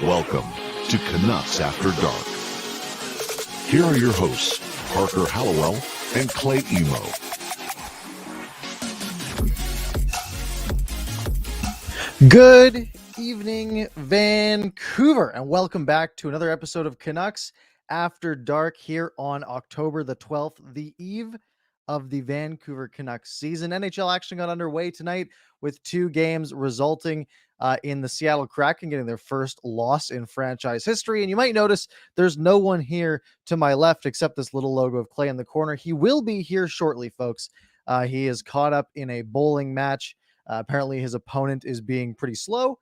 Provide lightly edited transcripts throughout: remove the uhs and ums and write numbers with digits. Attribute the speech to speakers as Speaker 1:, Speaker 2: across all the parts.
Speaker 1: Welcome to Canucks After Dark. Here are your hosts, Parker Hallowell and Clay Emo.
Speaker 2: Good evening, Vancouver, and welcome back to another episode of Canucks After Dark here on October the 12th, the eve of the Vancouver Canucks season. NHL action got underway tonight with two games resulting in the Seattle Kraken getting their first loss in franchise history. And you might notice there's no one here to my left except this little logo of Clay in the corner. He will be here shortly, folks. He is caught up in a bowling match. Apparently his opponent is being pretty slow.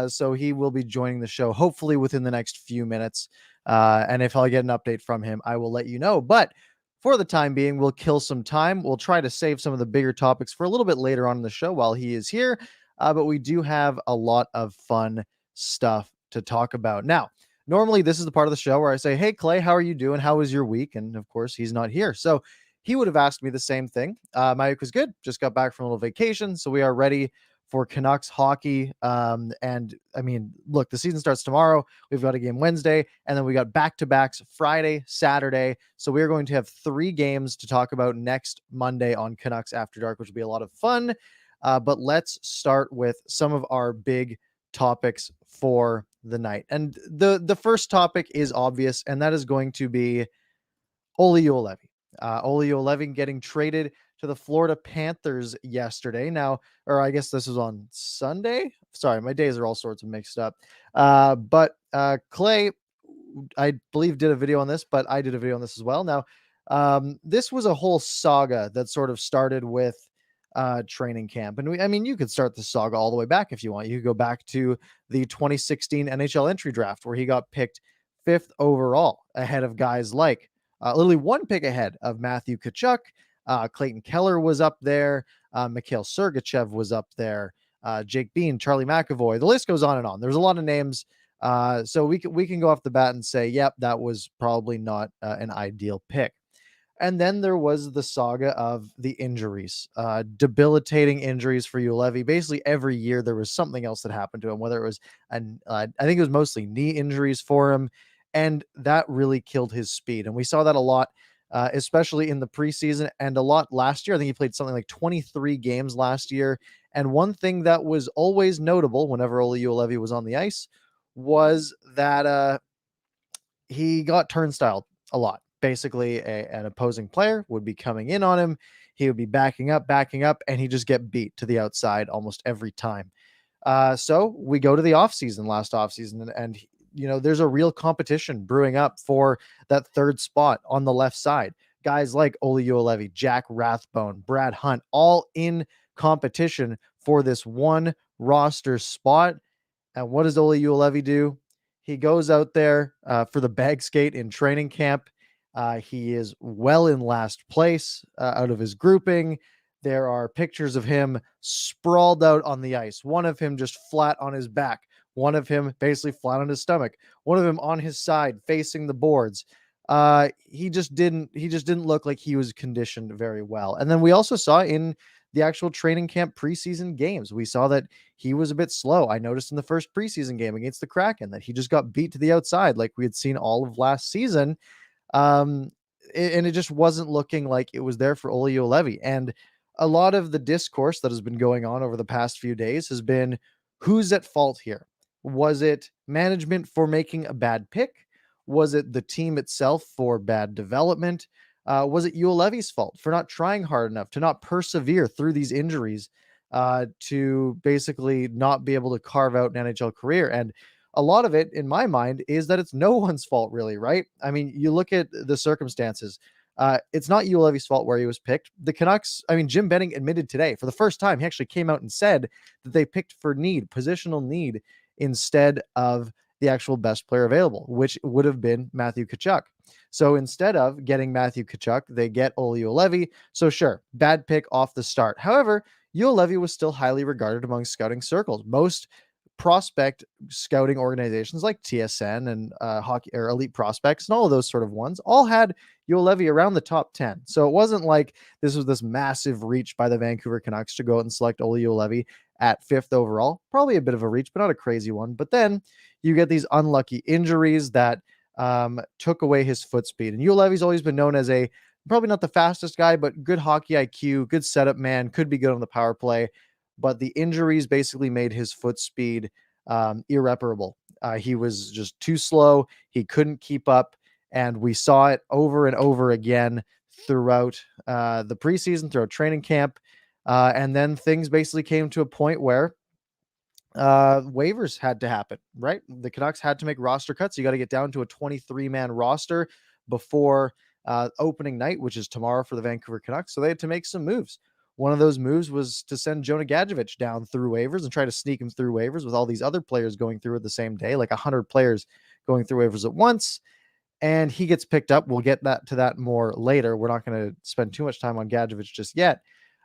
Speaker 2: So he will be joining the show hopefully within the next few minutes. And if I get an update from him, I will let you know. But for the time being, we'll kill some time. We'll try to save some of the bigger topics for a little bit later on in the show while he is here. But we do have a lot of fun stuff to talk about. Now, normally this is the part of the show where I say, hey, Clay, how are you doing? How was your week? And of course, he's not here. So he would have asked me the same thing. My week was good. Just got back from a little vacation. So we are ready for Canucks hockey. And I mean, look, the season starts tomorrow. We've got a game Wednesday, and then we got back-to-backs Friday, Saturday. So we're going to have 3 games to talk about next Monday on Canucks After Dark, which will be a lot of fun. But let's start with some of our big topics for the night. And the first topic is obvious, and that is going to be Olli Juolevi. Olli Juolevi getting traded to the Florida Panthers yesterday. Now, or I guess this was on Sunday. Sorry, my days are all sorts of mixed up. But Clay, I believe, did a video on this, but I did a video on this as well. Now, this was a whole saga that sort of started with training camp. And I mean, you could start the saga all the way back if you want. You could go back to the 2016 NHL entry draft where he got picked 5th overall ahead of guys like literally 1 pick ahead of Matthew Tkachuk. Clayton Keller was up there. Mikhail Sergachev was up there. Jake Bean, Charlie McAvoy. The list goes on and on. There's a lot of names. So we can go off the bat and say, yep, that was probably not an ideal pick. And then there was the saga of the injuries, debilitating injuries for Juolevi. Basically, every year there was something else that happened to him, whether it was, I think it was mostly knee injuries for him. And that really killed his speed. And we saw that a lot, especially in the preseason and a lot last year. I think he played something like 23 games last year. And one thing that was always notable whenever Olli Juolevi was on the ice was that he got turnstiled a lot. Basically, an opposing player would be coming in on him. He would be backing up, and he'd just get beat to the outside almost every time. So we go to the offseason, last offseason, and you know, there's a real competition brewing up for that third spot on the left side. Guys like Olli Juolevi, Jack Rathbone, Brad Hunt, all in competition for this one roster spot. And what does Olli Juolevi do? He goes out there for the bag skate in training camp. He is well in last place out of his grouping. There are pictures of him sprawled out on the ice. One of him just flat on his back. One of him basically flat on his stomach. One of him on his side facing the boards. He just didn't look like he was conditioned very well. And then we also saw in the actual training camp preseason games, we saw that he was a bit slow. I noticed in the first preseason game against the Kraken that he just got beat to the outside like we had seen all of last season. And it just wasn't looking like it was there for Olli Juolevi. And a lot of the discourse that has been going on over the past few days has been, who's at fault here? Was it management for making a bad pick? Was it the team itself for bad development? Was it Juolevi's fault for not trying hard enough, to not persevere through these injuries, to basically not be able to carve out an NHL career? And a lot of it, in my mind, is that it's no one's fault, really, right? I mean, you look at the circumstances. It's not Juolevi's fault where he was picked. The Canucks, I mean, Jim Benning admitted today, for the first time, he actually came out and said that they picked for need, positional need, instead of the actual best player available, which would have been Matthew Tkachuk. So instead of getting Matthew Tkachuk, they get Olli Juolevi. So sure, bad pick off the start. However, Juolevi was still highly regarded among scouting circles. Most prospect scouting organizations like TSN and hockey or Elite Prospects and all of those sort of ones all had Juolevi around the top 10. So it wasn't like this was this massive reach by the Vancouver Canucks to go out and select Olli Juolevi at 5th overall. Probably a bit of a reach, but not a crazy one. But then you get these unlucky injuries that took away his foot speed. And Juolevi's always been known as a probably not the fastest guy, but good hockey IQ, good setup man, could be good on the power play. But the injuries basically made his foot speed irreparable. He was just too slow. He couldn't keep up. And we saw it over and over again throughout the preseason, throughout training camp. And then things basically came to a point where waivers had to happen, right? The Canucks had to make roster cuts. You got to get down to a 23-man roster before opening night, which is tomorrow for the Vancouver Canucks. So they had to make some moves. One of those moves was to send Jonah Gadjovich down through waivers and try to sneak him through waivers with all these other players going through at the same day, like 100 players going through waivers at once. And he gets picked up. We'll get to that more later. We're not going to spend too much time on Gadjovich just yet.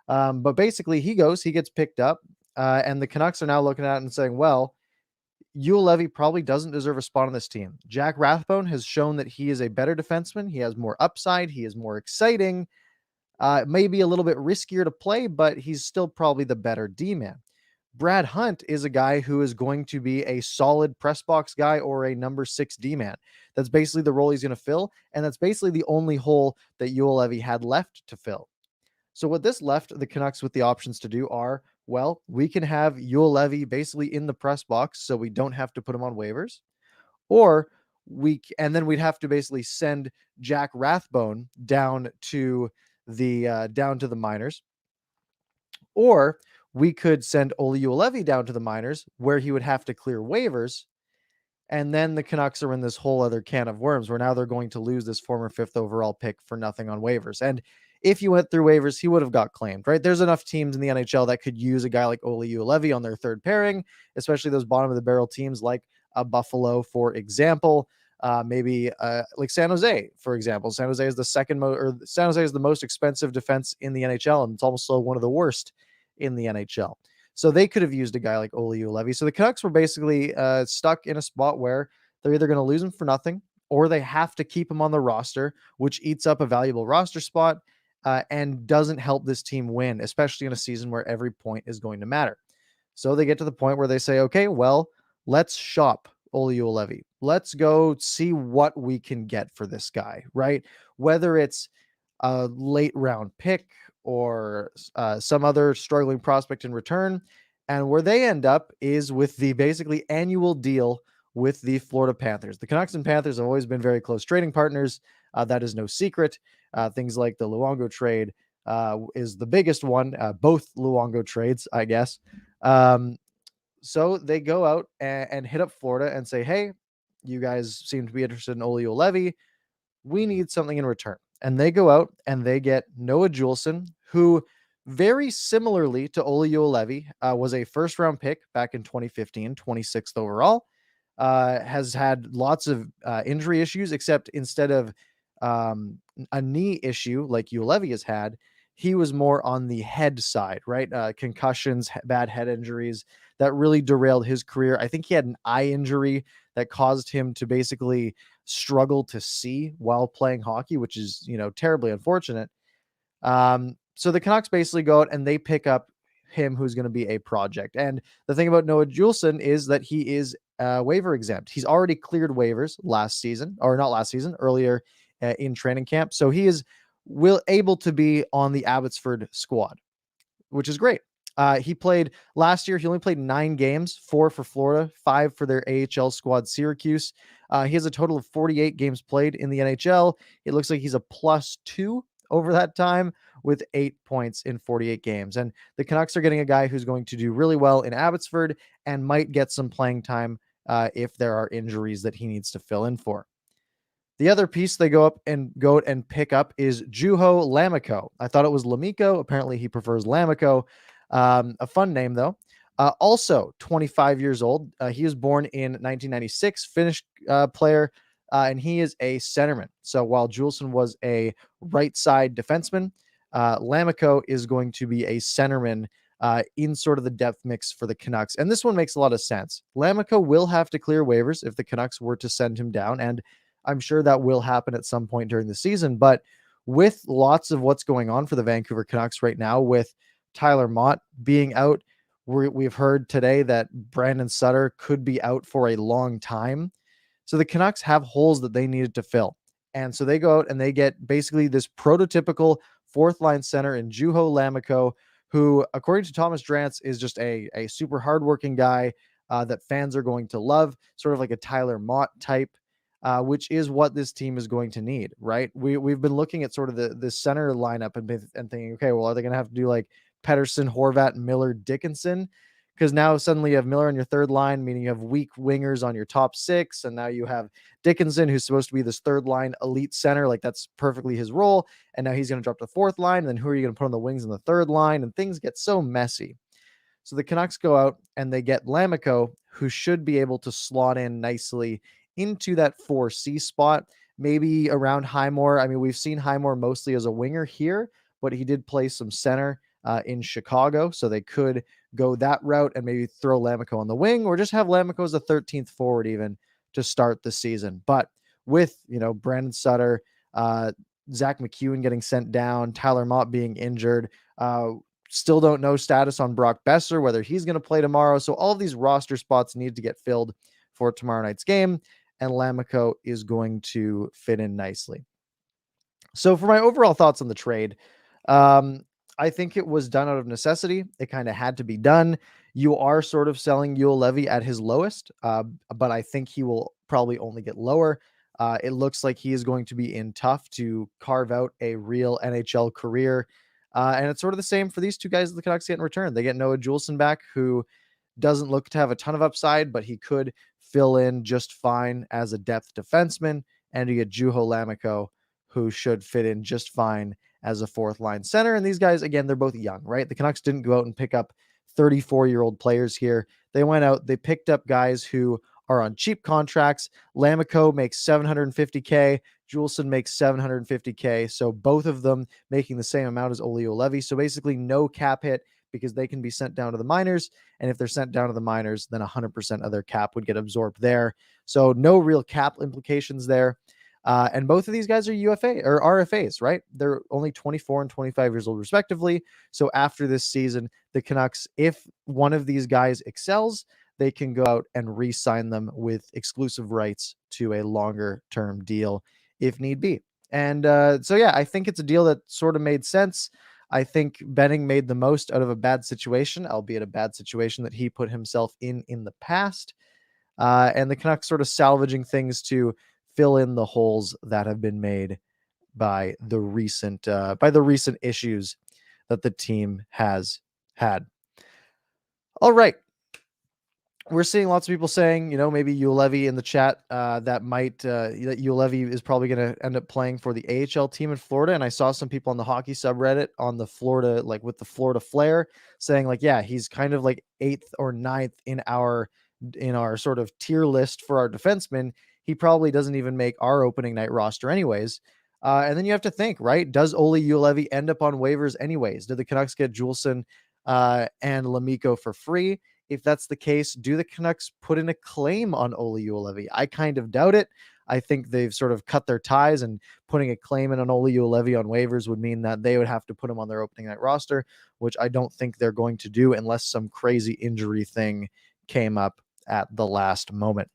Speaker 2: But basically he gets picked up. And the Canucks are now looking at it and saying, well, Juolevi probably doesn't deserve a spot on this team. Jack Rathbone has shown that he is a better defenseman. He has more upside. He is more exciting. Maybe a little bit riskier to play, but he's still probably the better D-man. Brad Hunt is a guy who is going to be a solid press box guy or a number 6 D-man. That's basically the role he's going to fill, and that's basically the only hole that Juolevi had left to fill. So what this left the Canucks with the options to do are, well, we can have Juolevi basically in the press box so we don't have to put him on waivers, or and then we'd have to basically send Jack Rathbone down to the minors, or we could send Olli Juolevi down to the minors where he would have to clear waivers. And then the Canucks are in this whole other can of worms where now they're going to lose this former 5th overall pick for nothing on waivers. And if you went through waivers, he would have got claimed, right? There's enough teams in the NHL that could use a guy like Olli Juolevi on their third pairing, especially those bottom of the barrel teams like Buffalo, for example. Maybe like San Jose, for example. San Jose is the most expensive defense in the NHL, and it's also one of the worst in the NHL. So they could have used a guy like Olli Juolevi. So the Canucks were basically stuck in a spot where they're either going to lose him for nothing, or they have to keep him on the roster, which eats up a valuable roster spot and doesn't help this team win, especially in a season where every point is going to matter. So they get to the point where they say, okay, well, let's shop Olli Juolevi. Let's go see what we can get for this guy, right? Whether it's a late round pick or some other struggling prospect in return. And where they end up is with the basically annual deal with the Florida Panthers. The Canucks and Panthers have always been very close trading partners. That is no secret. Things like the Luongo trade is the biggest one. Both Luongo trades, I guess. So they go out and hit up Florida and say, hey, you guys seem to be interested in Olli Juolevi. We need something in return. And they go out and they get Noah Juulsen, who very similarly to Olli Juolevi was a first-round pick back in 2015, 26th overall, has had lots of injury issues, except instead of a knee issue like Juolevi has had, he was more on the head side, right? Concussions, bad head injuries that really derailed his career. I think he had an eye injury that caused him to basically struggle to see while playing hockey, which is, terribly unfortunate. So the Canucks basically go out and they pick up him, who's going to be a project. And the thing about Noah Juulsen is that he is waiver exempt. He's already cleared waivers earlier in training camp. So he is able to be on the Abbotsford squad, which is great. He played last year. He only played 9 games, 4 for Florida, 5 for their AHL squad, Syracuse. He has a total of 48 games played in the NHL. It looks like he's a +2 over that time with 8 points in 48 games. And the Canucks are getting a guy who's going to do really well in Abbotsford and might get some playing time if there are injuries that he needs to fill in for. The other piece they go and pick up is Juho Lammikko. I thought it was Lammikko. Apparently he prefers Lammikko. A fun name, though. Also 25 years old. He was born in 1996, Finnish player, and he is a centerman. So while Juulsen was a right side defenseman, Lammikko is going to be a centerman in sort of the depth mix for the Canucks. And this one makes a lot of sense. Lammikko will have to clear waivers if the Canucks were to send him down, and I'm sure that will happen at some point during the season. But with lots of what's going on for the Vancouver Canucks right now, with Tyler Mott being out, we've heard today that Brandon Sutter could be out for a long time. So the Canucks have holes that they needed to fill. And so they go out and they get basically this prototypical fourth line center in Juho Lammikko, who, according to Thomas Drance, is just a super hardworking guy that fans are going to love, sort of like a Tyler Mott type, which is what this team is going to need, right? We've been looking at sort of the center lineup and thinking, okay, well, are they going to have to do like Pettersson, Horvat, Miller, Dickinson? Because now suddenly you have Miller on your third line, meaning you have weak wingers on your top six, and now you have Dickinson, who's supposed to be this third line elite center, like that's perfectly his role, and now he's going to drop to fourth line, and then who are you going to put on the wings in the third line? And things get so messy. So the Canucks go out and they get Lammikko, who should be able to slot in nicely into that 4C spot, maybe around Highmore. I mean, we've seen Highmore mostly as a winger here, but he did play some center in Chicago, so they could go that route and maybe throw Lammikko on the wing, or just have Lammikko as the 13th forward even to start the season. But with, Brandon Sutter, Zach McEwen getting sent down, Tyler Mott being injured, still don't know status on Brock Besser, whether he's going to play tomorrow. So all of these roster spots need to get filled for tomorrow night's game, and Lammikko is going to fit in nicely. So for my overall thoughts on the trade, I think it was done out of necessity. It kind of had to be done. You are sort of selling Juolevi at his lowest, but I think he will probably only get lower. It looks like he is going to be in tough to carve out a real NHL career. And it's sort of the same for these two guys that the Canucks get in return. They get Noah Juulsen back, who doesn't look to have a ton of upside, but he could fill in just fine as a depth defenseman. And you get Juho Lammikko, who should fit in just fine as a fourth line center. And these guys, again, they're both young, right? The Canucks didn't go out and pick up 34-year-old players here. They went out, they picked up guys who are on cheap contracts. Lammikko makes $750K. Juulsen makes $750K. So both of them making the same amount as Olli Juolevi. So basically no cap hit, because they can be sent down to the minors. And if they're sent down to the minors, then 100% of their cap would get absorbed there. So no real cap implications there. And both of these guys are UFA or RFAs, right? They're only 24 and 25 years old, respectively. So after this season, the Canucks, if one of these guys excels, they can go out and re-sign them with exclusive rights to a longer term deal if need be. And so, yeah, I think it's a deal that sort of made sense. I think Benning made the most out of a bad situation, albeit a bad situation that he put himself in the past. And the Canucks sort of salvaging things to fill in the holes that have been made by the recent issues that the team has had. All right. We're seeing lots of people saying, maybe Juolevi in the chat, that Juolevi is probably going to end up playing for the AHL team in Florida. And I saw some people on the hockey subreddit on the Florida, like with the Florida Flair, saying like, yeah, he's kind of like 8th or 9th in our sort of tier list for our defensemen. He probably doesn't even make our opening night roster anyways. And then you have to think, right? Does Olli Juolevi end up on waivers anyways? Did the Canucks get Juulsen and Lammikko for free? If that's the case, do the Canucks put in a claim on Olli Juolevi? I kind of doubt it. I think they've sort of cut their ties, and putting a claim in on Olli Juolevi on waivers would mean that they would have to put him on their opening night roster, which I don't think they're going to do unless some crazy injury thing came up at the last moment.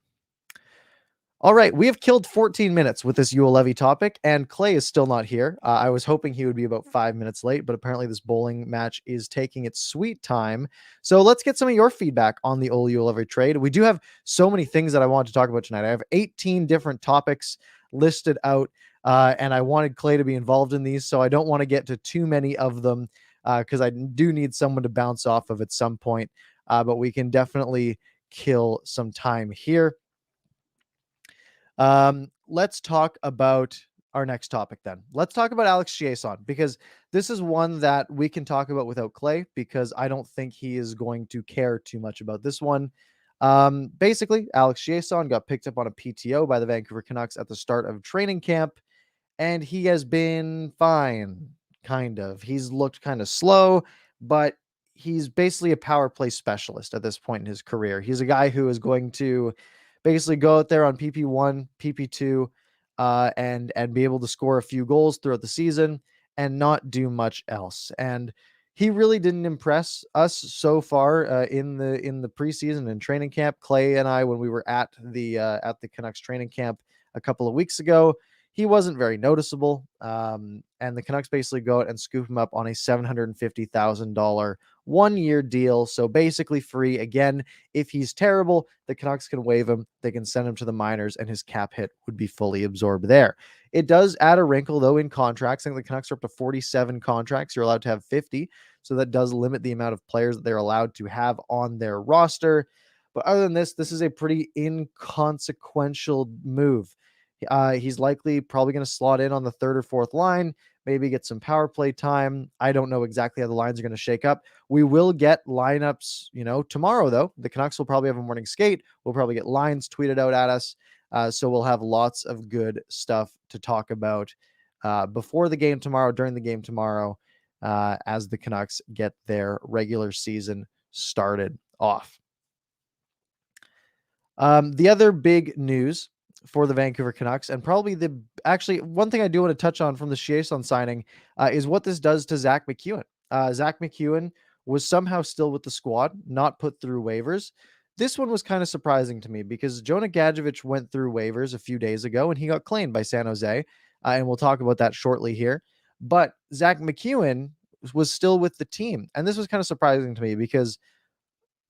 Speaker 2: All right, we have killed 14 minutes with this Juolevi topic, and Clay is still not here. I was hoping he would be about 5 minutes late, but apparently this bowling match is taking its sweet time. So let's get some of your feedback on the Olli Juolevi trade. We do have so many things that I want to talk about tonight. I have 18 different topics listed out, and I wanted Clay to be involved in these, so I don't want to get to too many of them because I do need someone to bounce off of at some point, but we can definitely kill some time here. Let's talk about our next topic then. Let's talk about Alex Chiasson, because this is one that we can talk about without Clay, because I don't think he is going to care too much about this one. Basically, Alex Chiasson got picked up on a PTO by the Vancouver Canucks at the start of training camp, and he has been fine, kind of. He's looked kind of slow, but he's basically a power play specialist at this point in his career. He's a guy who is going to basically go out there on PP1, PP2, and be able to score a few goals throughout the season and not do much else. And he really didn't impress us so far in the preseason and training camp. Clay and I, when we were at the Canucks training camp a couple of weeks ago, he wasn't very noticeable. And the Canucks basically go out and scoop him up on a $750,000 1-year deal. So basically free. Again, if he's terrible, the Canucks can waive him. They can send him to the minors and his cap hit would be fully absorbed there. It does add a wrinkle, though, in contracts. I think the Canucks are up to 47 contracts. You're allowed to have 50. So that does limit the amount of players that they're allowed to have on their roster. But other than this is a pretty inconsequential move. He's probably going to slot in on the third or fourth line, maybe get some power play time. I don't know exactly how the lines are going to shake up. We will get lineups, tomorrow, though. The Canucks will probably have a morning skate. We'll probably get lines tweeted out at us. So we'll have lots of good stuff to talk about before the game tomorrow, during the game tomorrow, as the Canucks get their regular season started off. The other big news for the Vancouver Canucks, and probably one thing I do want to touch on from the Chiasson signing is what this does to Zach McEwen. Zach McEwen was somehow still with the squad, not put through waivers. This one was kind of surprising to me because Jonah Gadjovich went through waivers a few days ago and he got claimed by San Jose. And we'll talk about that shortly here. But Zach McEwen was still with the team. And this was kind of surprising to me because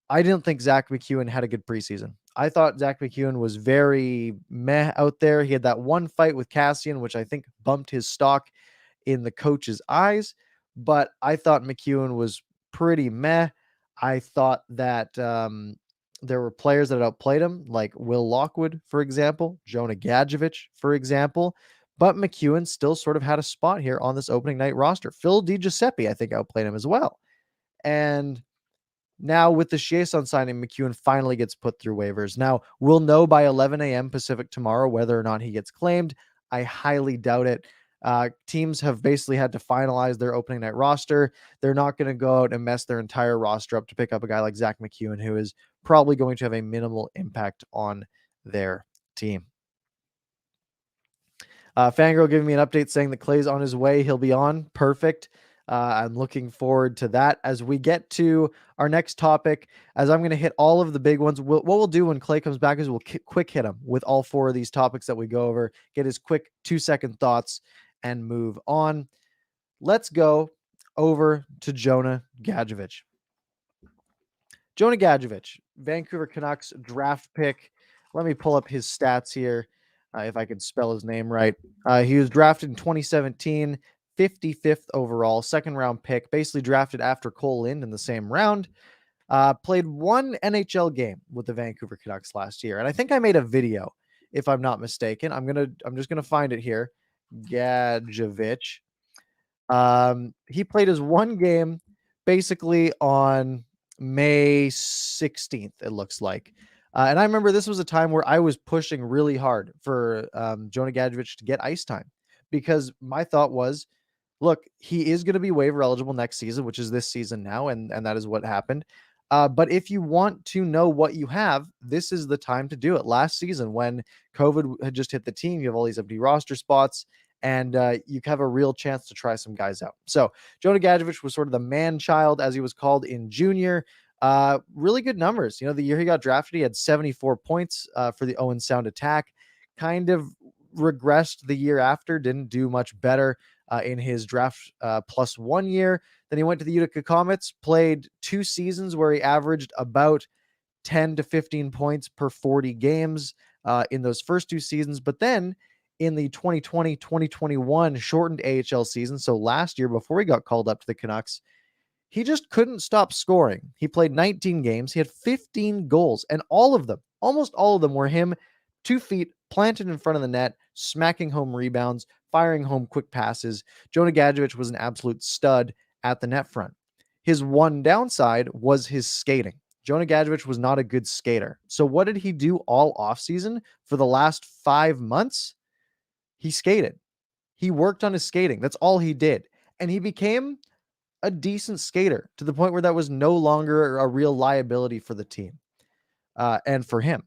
Speaker 2: I didn't think Zach McEwen had a good preseason. I thought Zach McEwen was very meh out there. He had that one fight with Cassian, which I think bumped his stock in the coach's eyes. But I thought McEwen was pretty meh. I thought that there were players that outplayed him, like Will Lockwood, for example, Jonah Gadjovich, for example. But McEwen still sort of had a spot here on this opening night roster. Phil DiGiuseppe, I think, outplayed him as well. And now with the Chiasson signing, McEwen finally gets put through waivers. Now, we'll know by 11 a.m. Pacific tomorrow whether or not he gets claimed. I highly doubt it. Teams have basically had to finalize their opening night roster. They're not going to go out and mess their entire roster up to pick up a guy like Zach McEwen, who is probably going to have a minimal impact on their team. Fangirl giving me an update saying that Clay's on his way. He'll be on. Perfect. I'm looking forward to that as we get to our next topic, as I'm going to hit all of the big ones. What we'll do when Clay comes back is we'll quick hit him with all four of these topics that we go over, get his quick 2-second thoughts, and move on. Let's go over to Jonah Gadjovich. Jonah Gadjovich, Vancouver Canucks draft pick. Let me pull up his stats here, if I can spell his name right. He was drafted in 2017, 55th overall, second-round pick, basically drafted after Cole Lind in the same round. Played one NHL game with the Vancouver Canucks last year, and I think I made a video, if I'm not mistaken. I'm just gonna find it here. Gadjovich. He played his one game basically on May 16th, it looks like. And I remember this was a time where I was pushing really hard for Jonah Gadjovich to get ice time, because my thought was, look, he is going to be waiver eligible next season, which is this season now, and that is what happened. But if you want to know what you have, this is the time to do it. Last season, when COVID had just hit the team, you have all these empty roster spots, and you have a real chance to try some guys out. So Jonah Gadjovich was sort of the man child, as he was called in junior. Really good numbers. The year he got drafted, he had 74 points for the Owen Sound attack. Kind of regressed the year after, didn't do much better in his draft plus 1 year. Then he went to the Utica Comets, played 2 seasons where he averaged about 10 to 15 points per 40 games in those first 2 seasons. But then in the 2020-2021 shortened AHL season, so last year before he got called up to the Canucks, he just couldn't stop scoring. He played 19 games. He had 15 goals, and all of them, almost all of them, were him 2 feet planted in front of the net, smacking home rebounds, firing home quick passes. Jonah Gadjovich was an absolute stud at the net front. His one downside was his skating. Jonah Gadjovich was not a good skater. So what did he do all offseason for the last 5 months? He skated. He worked on his skating. That's all he did. And he became a decent skater to the point where that was no longer a real liability for the team and for him.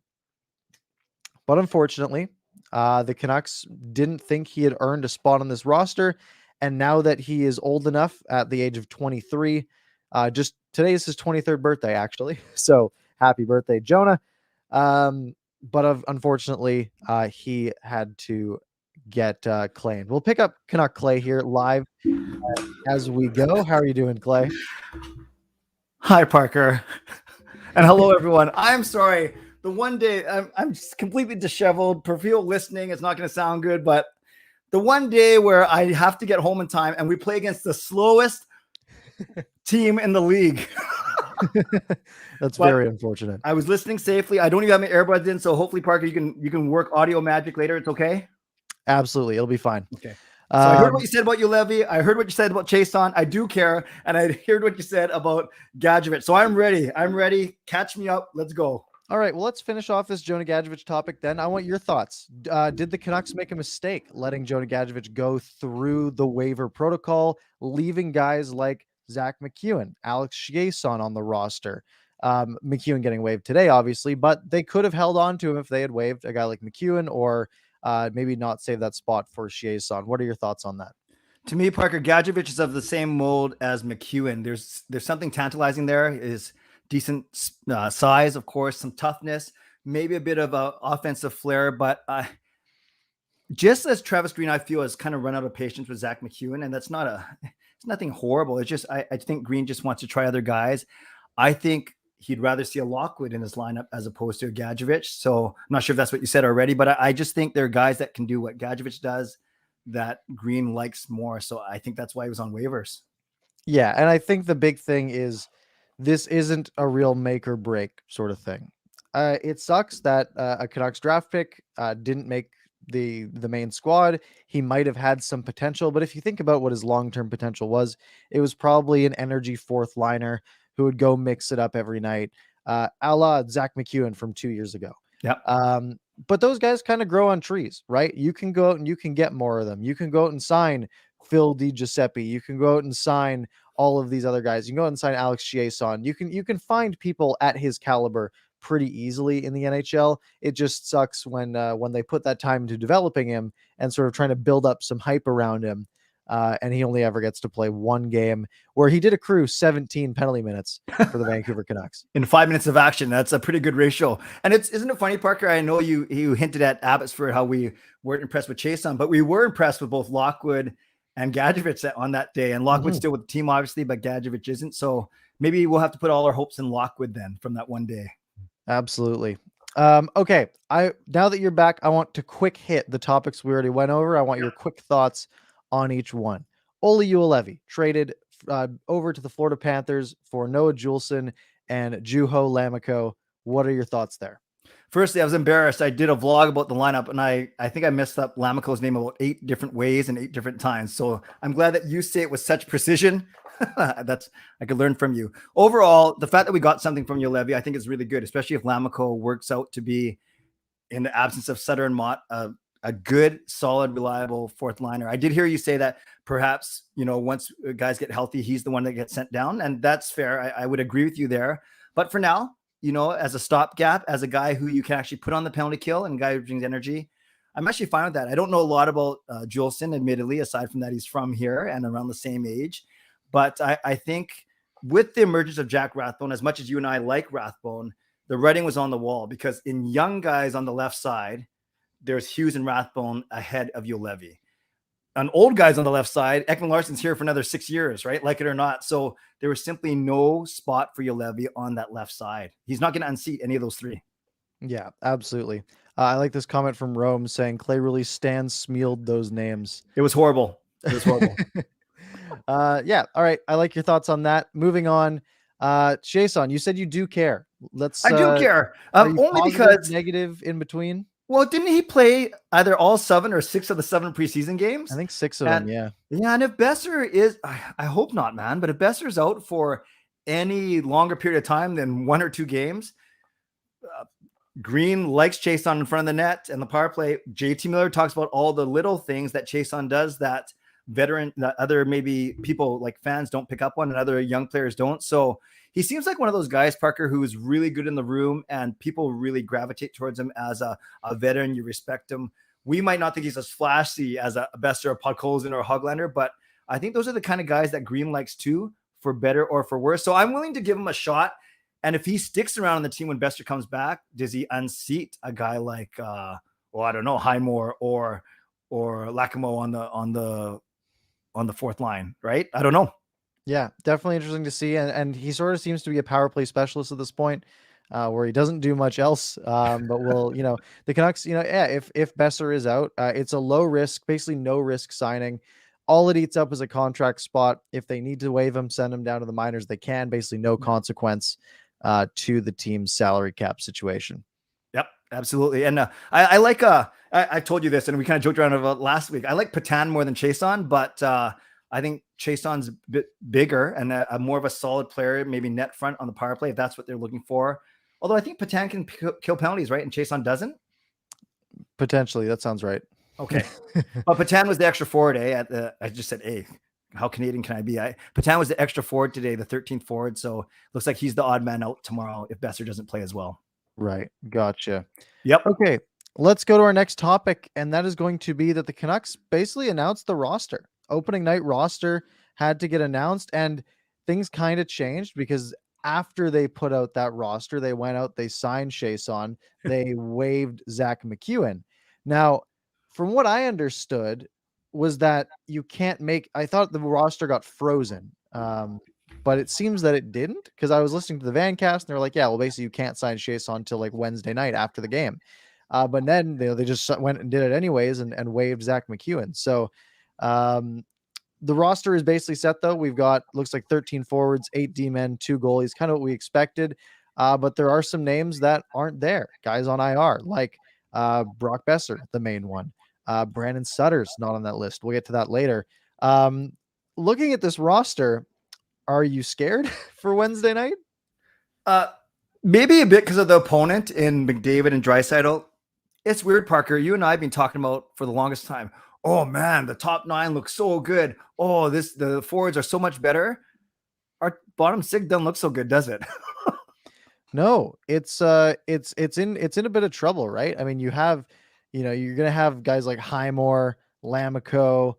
Speaker 2: But unfortunately, the Canucks didn't think he had earned a spot on this roster. And now that he is old enough at the age of 23, just today is his 23rd birthday, actually. So happy birthday, Jonah. But unfortunately, he had to get claimed. We'll pick up Canuck Clay here live as we go. How are you doing, Clay?
Speaker 3: Hi, Parker. And hello, everyone. I'm sorry. The one day I'm just completely disheveled. For people listening, it's not going to sound good, but the one day where I have to get home in time and we play against the slowest team in the league.
Speaker 2: That's very unfortunate.
Speaker 3: I was listening safely. I don't even have my earbuds in, so hopefully, Parker, you can work audio magic later. It's okay?
Speaker 2: Absolutely. It'll be fine.
Speaker 3: Okay. So I heard what you said about Juolevi. I heard what you said about Chiasson. I do care. And I heard what you said about Gadjovich. So I'm ready. I'm ready. Catch me up. Let's go.
Speaker 2: All right. Well, let's finish off this Jonah Gadjovich topic then. I want your thoughts. Did the Canucks make a mistake letting Jonah Gadjovich go through the waiver protocol, leaving guys like Zach McEwen, Alex Chiasson on the roster? McEwen getting waived today, obviously, but they could have held on to him if they had waived a guy like McEwen or maybe not save that spot for Chiasson. What are your thoughts on that?
Speaker 3: To me, Parker, Gadjovich is of the same mold as McEwen. There's something tantalizing there. Is decent size, of course, some toughness, maybe a bit of a offensive flair, but just as Travis Green, I feel, has kind of run out of patience with Zach McEwen, and that's it's nothing horrible. It's just I think Green just wants to try other guys. I think he'd rather see a Lockwood in his lineup as opposed to a Gadjovich. So I'm not sure if that's what you said already, but I just think there are guys that can do what Gadjovich does that Green likes more. So I think that's why he was on waivers.
Speaker 2: Yeah. And I think the big thing is this isn't a real make or break sort of thing. It sucks that a Canucks draft pick didn't make the main squad. He might have had some potential, but if you think about what his long-term potential was, it was probably an energy fourth liner who would go mix it up every night, a la Zach McEwen from 2 years ago.
Speaker 3: Yeah.
Speaker 2: But those guys kind of grow on trees, right? You can go out and you can get more of them. You can go out and sign Phil DiGiuseppe. You can go out and sign all of these other guys. You can go out and sign Alex Chiasson. You can find people at his caliber pretty easily in the NHL. It just sucks when they put that time into developing him and sort of trying to build up some hype around him. And he only ever gets to play one game where he did accrue 17 penalty minutes for the Vancouver Canucks.
Speaker 3: In 5 minutes of action, that's a pretty good ratio. And isn't it funny, Parker? I know you hinted at Abbotsford how we weren't impressed with Chiasson, but we were impressed with both Lockwood and Gadjovich on that day. And Lockwood's still with the team, obviously, but Gadjovich isn't. So maybe we'll have to put all our hopes in Lockwood then from that one day.
Speaker 2: Absolutely. Okay. Now that you're back, I want to quick hit the topics we already went over. I want your quick thoughts on each one. Olli Juolevi traded over to the Florida Panthers for Noah Juulsen and Juho Lammikko. What are your thoughts there?
Speaker 3: Firstly, I was embarrassed. I did a vlog about the lineup, and I think I messed up Lammikko's name about 8 different ways and 8 different times. So I'm glad that you say it with such precision. I could learn from you. Overall, the fact that we got something from Juolevi, I think is really good, especially if Lammikko works out to be, in the absence of Sutter and Mott, a good, solid, reliable fourth liner. I did hear you say that perhaps, once guys get healthy, he's the one that gets sent down. And that's fair. I would agree with you there. But for now, as a stopgap, as a guy who you can actually put on the penalty kill and a guy who brings energy, I'm actually fine with that. I don't know a lot about Juulsen, admittedly, aside from that he's from here and around the same age. But I think with the emergence of Jack Rathbone, as much as you and I like Rathbone, the writing was on the wall, because in young guys on the left side, there's Hughes and Rathbone ahead of Juolevi. On old guys on the left side, Ekman Larsson's here for another 6 years, right? Like it or not. So there was simply no spot for Juolevi on that left side. He's not going to unseat any of those 3.
Speaker 2: Yeah, absolutely. I like this comment from Rome saying Clay really smealed those names.
Speaker 3: It was horrible. It was horrible.
Speaker 2: Yeah. All right. I like your thoughts on that. Moving on. Chiasson, you said you do care.
Speaker 3: I do care. Only because
Speaker 2: negative in between.
Speaker 3: Well, didn't he play either all 7 or 6 of the 7 preseason games?
Speaker 2: I think 6 of them, yeah.
Speaker 3: Yeah, and if Besser is, I hope not, man, but if Besser's out for any longer period of time than 1 or 2 games, Green likes Chiasson in front of the net and the power play. JT Miller talks about all the little things that Chiasson does that veteran, that other maybe people like fans don't pick up on and other young players don't. So he seems like one of those guys, Parker, who is really good in the room and people really gravitate towards him as a veteran. You respect him. We might not think he's as flashy as a Besser, a Podkolzin, or a Hoglander, but I think those are the kind of guys that Green likes too, for better or for worse. So I'm willing to give him a shot. And if he sticks around on the team when Besser comes back, does he unseat a guy like, I don't know, Highmore or Lammikko on the fourth line, right? I don't know.
Speaker 2: Yeah, definitely interesting to see. And he sort of seems to be a power play specialist at this point, where he doesn't do much else. But the Canucks, if Besser is out, it's a low risk, basically no risk signing. All it eats up is a contract spot. If they need to waive him, send him down to the minors, they can. Basically no consequence to the team's salary cap situation.
Speaker 3: Yep, absolutely. And I like, I told you this and we kind of joked around about last week. I like Patan more than Chiasson, but I think Chiasson's a bit bigger and a more of a solid player, maybe net front on the power play if that's what they're looking for. Although I think Patan can kill penalties, right? And Chiasson doesn't?
Speaker 2: Potentially, that sounds right.
Speaker 3: Okay. But Patan was the extra forward, I just said, how Canadian can I be? Patan was the extra forward today, the 13th forward. So looks like he's the odd man out tomorrow if Besser doesn't play as well.
Speaker 2: Right. Gotcha.
Speaker 3: Yep.
Speaker 2: Okay. Let's go to our next topic. And that is going to be that the Canucks basically announced the roster. Opening night roster had to get announced and things kind of changed because after they put out that roster, they went out, they signed Chiasson, they waived Zach McEwen. Now, from what I understood was that you can't I thought the roster got frozen. But it seems that it didn't because I was listening to the Vancast and they're like, yeah, well, basically you can't sign Chiasson until like Wednesday night after the game. But then they just went and did it anyways and waived Zach McEwen. So the roster is basically set though. We've got, looks like 13 forwards, 8 D-men, 2 goalies, kind of what we expected. But there are some names that aren't there. Guys on IR, like Brock Besser, the main one. Brandon Sutter's not on that list. We'll get to that later. Looking at this roster, are you scared for Wednesday night?
Speaker 3: Maybe a bit because of the opponent in McDavid and Draisaitl. It's weird, Parker. You and I have been talking about for the longest time. Oh man, the top 9 looks so good. Oh, the forwards are so much better. Our bottom 6 doesn't look so good, does it?
Speaker 2: No, it's in a bit of trouble, right? I mean, you're gonna have guys like Highmore, Lammikko,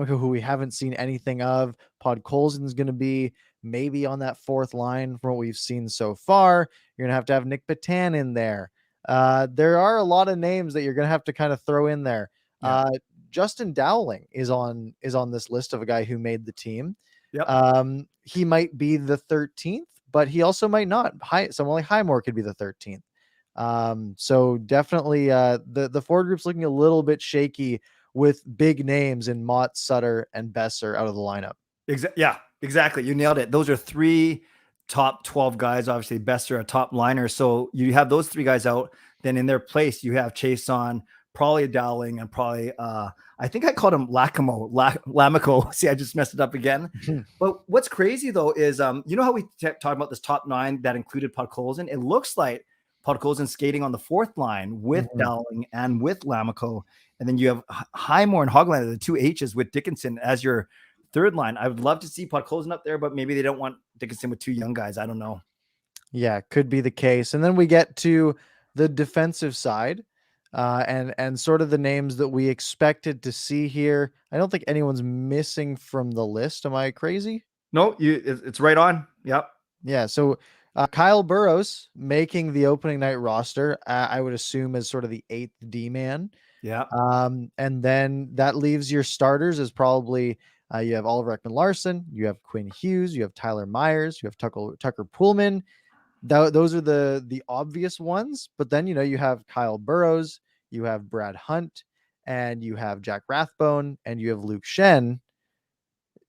Speaker 2: who we haven't seen anything of. Podkolzin's going to be maybe on that fourth line from what we've seen so far. You're going to have Nick Patan in there. There are a lot of names that you're going to have to kind of throw in there. Yeah. Justin Dowling is on this list of a guy who made the team.
Speaker 3: Yep.
Speaker 2: He might be the 13th, but he also might not. Someone like Highmore could be the 13th. So definitely the forward group's looking a little bit shaky with big names in Mott, Sutter, and Besser out of the lineup.
Speaker 3: Yeah, exactly. You nailed it. Those are 3 top 12 guys. Obviously, Besser a top liner. So you have those 3 guys out. Then in their place, you have Chiasson, probably a Dowling, and probably I think I called him Lammikko. See, I just messed it up again. But what's crazy though is you know how we talked about this top 9 that included Podkolzin? It looks like Podkolzin skating on the fourth line with Dowling and with Lammikko. And then you have Highmore and Hoglander, the 2 H's with Dickinson as your third line. I would love to see Podkolzin up there, but maybe they don't want Dickinson with 2 young guys. I don't know.
Speaker 2: Yeah, could be the case. And then we get to the defensive side and sort of the names that we expected to see here. I don't think anyone's missing from the list. Am I crazy?
Speaker 3: No, it's right on. Yep.
Speaker 2: Yeah. So Kyle Burroughs making the opening night roster, I would assume as sort of the 8th D-man.
Speaker 3: Yeah.
Speaker 2: And then that leaves your starters as probably you have Oliver Ekman-Larsson, you have Quinn Hughes, you have Tyler Myers, you have Tucker Pullman. Those are the obvious ones. But then, you have Kyle Burroughs, you have Brad Hunt, and you have Jack Rathbone, and you have Luke Shen.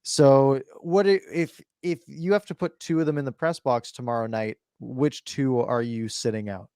Speaker 2: So what if you have to put 2 of them in the press box tomorrow night, which 2 are you sitting out?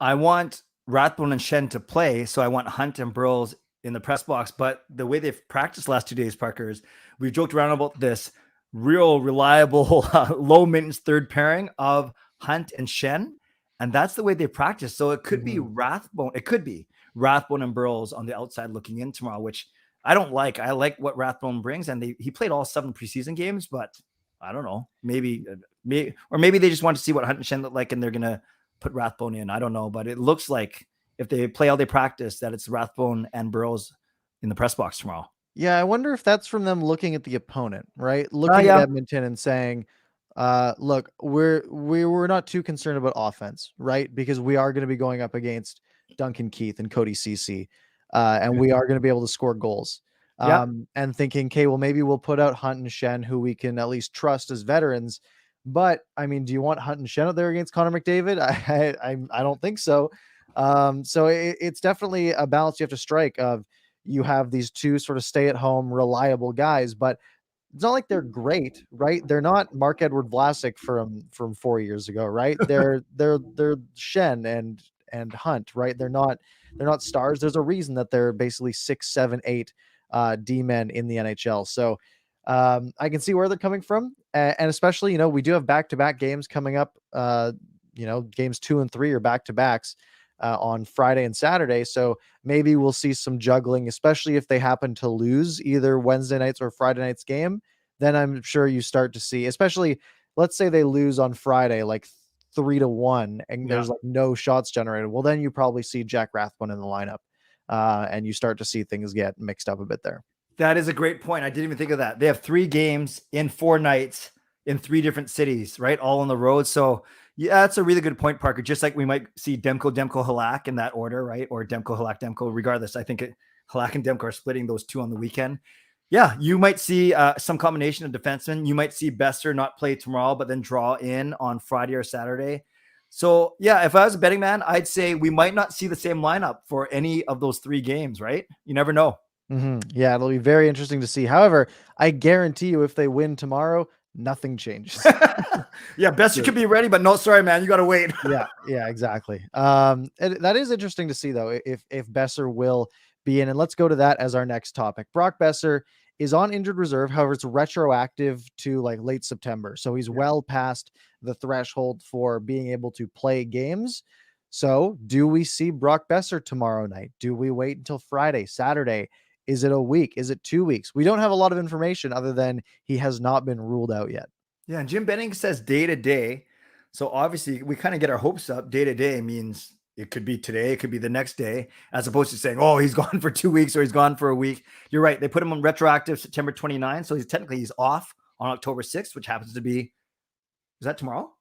Speaker 3: I want Rathbone and Shen to play, so I want Hunt and Burroughs in the press box. But the way they've practiced last 2 days, Parkers, we've joked around about this real reliable low maintenance third pairing of Hunt and Shen, and that's the way they practice. So it could be Rathbone. It could be Rathbone and Burroughs on the outside looking in tomorrow, which I like what Rathbone brings, and he played all 7 preseason games, but I don't know, maybe they just want to see what Hunt and Shen look like, and they're gonna put Rathbone in. I don't know, but it looks like if they play how they practice, that it's Rathbone and Burrows in the press box tomorrow.
Speaker 2: Yeah, I wonder if that's from them looking at the opponent, right? Looking at Edmonton and saying, look, we're not too concerned about offense, right? Because we are going to be going up against Duncan Keith and Cody Ceci, and we are going to be able to score goals. And thinking, okay, well, maybe we'll put out Hunt and Shen, who we can at least trust as veterans. But I mean, do you want Hunt and Shen out there against Connor McDavid? I don't think so. So it's definitely a balance you have to strike of, you have these two sort of stay-at-home, reliable guys, but it's not like they're great, right? They're not Mark-Edward Vlasic from 4 years ago, right? They're Shen and Hunt, right? They're not stars. There's a reason that they're basically 6, 7, 8 D-men in the NHL. So I can see where they're coming from, and especially, we do have back-to-back games coming up. Games 2 and 3 are back-to-backs. On Friday and Saturday. So maybe we'll see some juggling, especially if they happen to lose either Wednesday nights or Friday night's game. Then I'm sure you start to see, especially let's say they lose on Friday, like 3-1, and there's like no shots generated. Well, then you probably see Jack Rathbone in the lineup, and you start to see things get mixed up a bit there.
Speaker 3: That is a great point. I didn't even think of that. They have 3 games in 4 nights in 3 different cities, right? All on the road. So yeah, that's a really good point, Parker. Just like we might see Demko, Halak in that order, right? Or Demko, Halak, Demko. Regardless, I think Halak and Demko are splitting those 2 on the weekend. Yeah, you might see some combination of defensemen. You might see Besser not play tomorrow, but then draw in on Friday or Saturday. So yeah, if I was a betting man, I'd say we might not see the same lineup for any of those 3 games, right? You never know.
Speaker 2: Yeah, it'll be very interesting to see. However, I guarantee you, if they win tomorrow, nothing changes.
Speaker 3: Yeah, Besser could be ready, but no, sorry, man, you got to wait.
Speaker 2: yeah, exactly. And that is interesting to see, though, if Besser will be in. And let's go to that as our next topic. Brock Besser is on injured reserve. However, it's retroactive to like late September. So he's well past the threshold for being able to play games. So do we see Brock Besser tomorrow night? Do we wait until Friday, Saturday? Is it a week? Is it 2 weeks? We don't have a lot of information other than he has not been ruled out yet.
Speaker 3: Yeah, and Jim Benning says day to day. So obviously we kind of get our hopes up. Day to day means it could be today, it could be the next day, as opposed to saying, oh, he's gone for 2 weeks or he's gone for a week. You're right. They put him on retroactive September 29. So he's off on October 6th, which happens to be, is that tomorrow?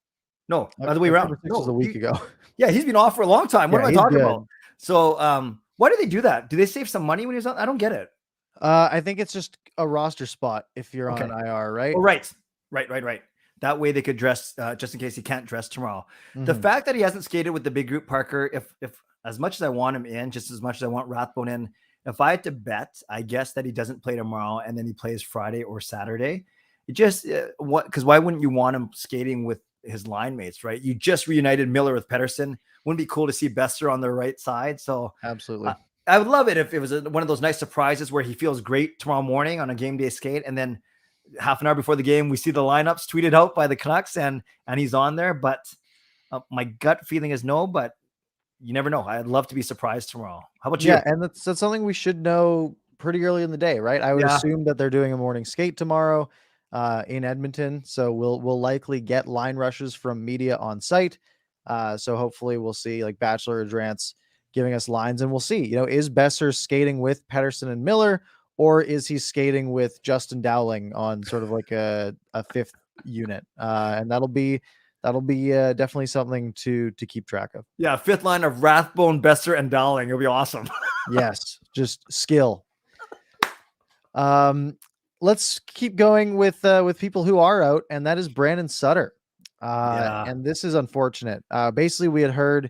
Speaker 3: No, other way around.
Speaker 2: No, was a week ago.
Speaker 3: Yeah, he's been off for a long time. What am I talking about? So why do they do that? Do they save some money when he's on? I don't get it.
Speaker 2: I think it's just a roster spot if you're on IR, right?
Speaker 3: Oh, right. That way they could dress just in case he can't dress tomorrow. The fact that he hasn't skated with the big group, Parker, if as much as I want him in, just as much as I want Rathbone in, if I had to bet, I guess that he doesn't play tomorrow and then he plays Friday or Saturday. It just because why wouldn't you want him skating with his line mates, right? You just reunited Miller with Pettersson. Wouldn't it be cool to see Besser on the right side? So
Speaker 2: absolutely.
Speaker 3: I would love it if it was one of those nice surprises where he feels great tomorrow morning on a game day skate, and then half an hour before the game, we see the lineups tweeted out by the Canucks and he's on there. But my gut feeling is no, but you never know. I'd love to be surprised tomorrow. How about you?
Speaker 2: Yeah, and that's something we should know pretty early in the day, right? I would assume that they're doing a morning skate tomorrow in Edmonton. So we'll likely get line rushes from media on site. So hopefully we'll see like Bachelor or Drance giving us lines, and we'll see, is Besser skating with Pettersson and Miller, or is he skating with Justin Dowling on sort of like a 5th unit? And that'll be definitely something to keep track of.
Speaker 3: Yeah. 5th line of Rathbone, Besser, and Dowling. It'll be awesome.
Speaker 2: Yes. Just skill. Let's keep going with people who are out, and that is Brandon Sutter. And this is unfortunate. Basically we had heard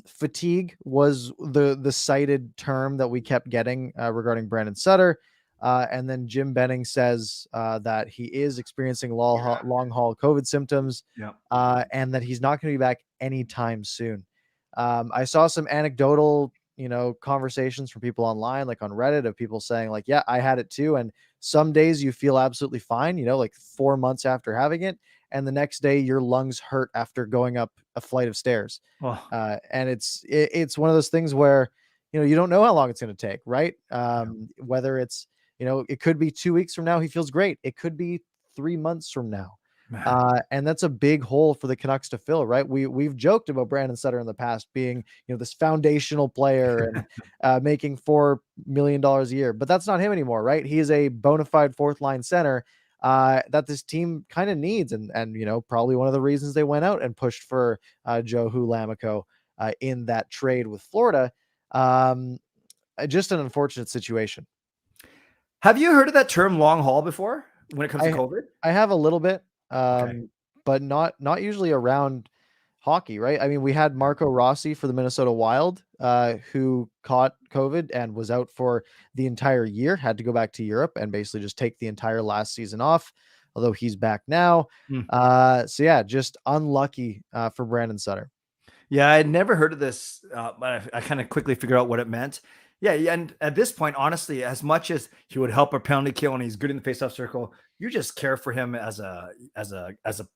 Speaker 2: fatigue was the cited term that we kept getting regarding Brandon Sutter. And then Jim Benning says that he is experiencing long haul COVID symptoms, and that he's not going to be back anytime soon. I saw some anecdotal, conversations from people online, like on Reddit, of people saying like, yeah, I had it too. And some days you feel absolutely fine, like 4 months after having it. And the next day your lungs hurt after going up a flight of stairs. And it's one of those things where, you don't know how long it's going to take, right? Whether it's, it could be 2 weeks from now, he feels great. It could be 3 months from now. And that's a big hole for the Canucks to fill, right? We've joked about Brandon Sutter in the past being, this foundational player and making $4 million a year, but that's not him anymore, right? He is a bona fide fourth line center that this team kind of needs. And, probably one of the reasons they went out and pushed for Joe Lammikko in that trade with Florida. Just an unfortunate situation.
Speaker 3: Have you heard of that term long haul before when it comes to COVID?
Speaker 2: I have a little bit. But not usually around hockey, right? I mean, we had Marco Rossi for the Minnesota Wild, who caught COVID and was out for the entire year, had to go back to Europe and basically just take the entire last season off, although he's back now. So yeah, just unlucky for Brandon Sutter.
Speaker 3: Yeah, I'd never heard of this, but I kind of quickly figured out what it meant. Yeah, and at this point, honestly, as much as he would help a penalty kill and he's good in the faceoff circle, you just care for him as a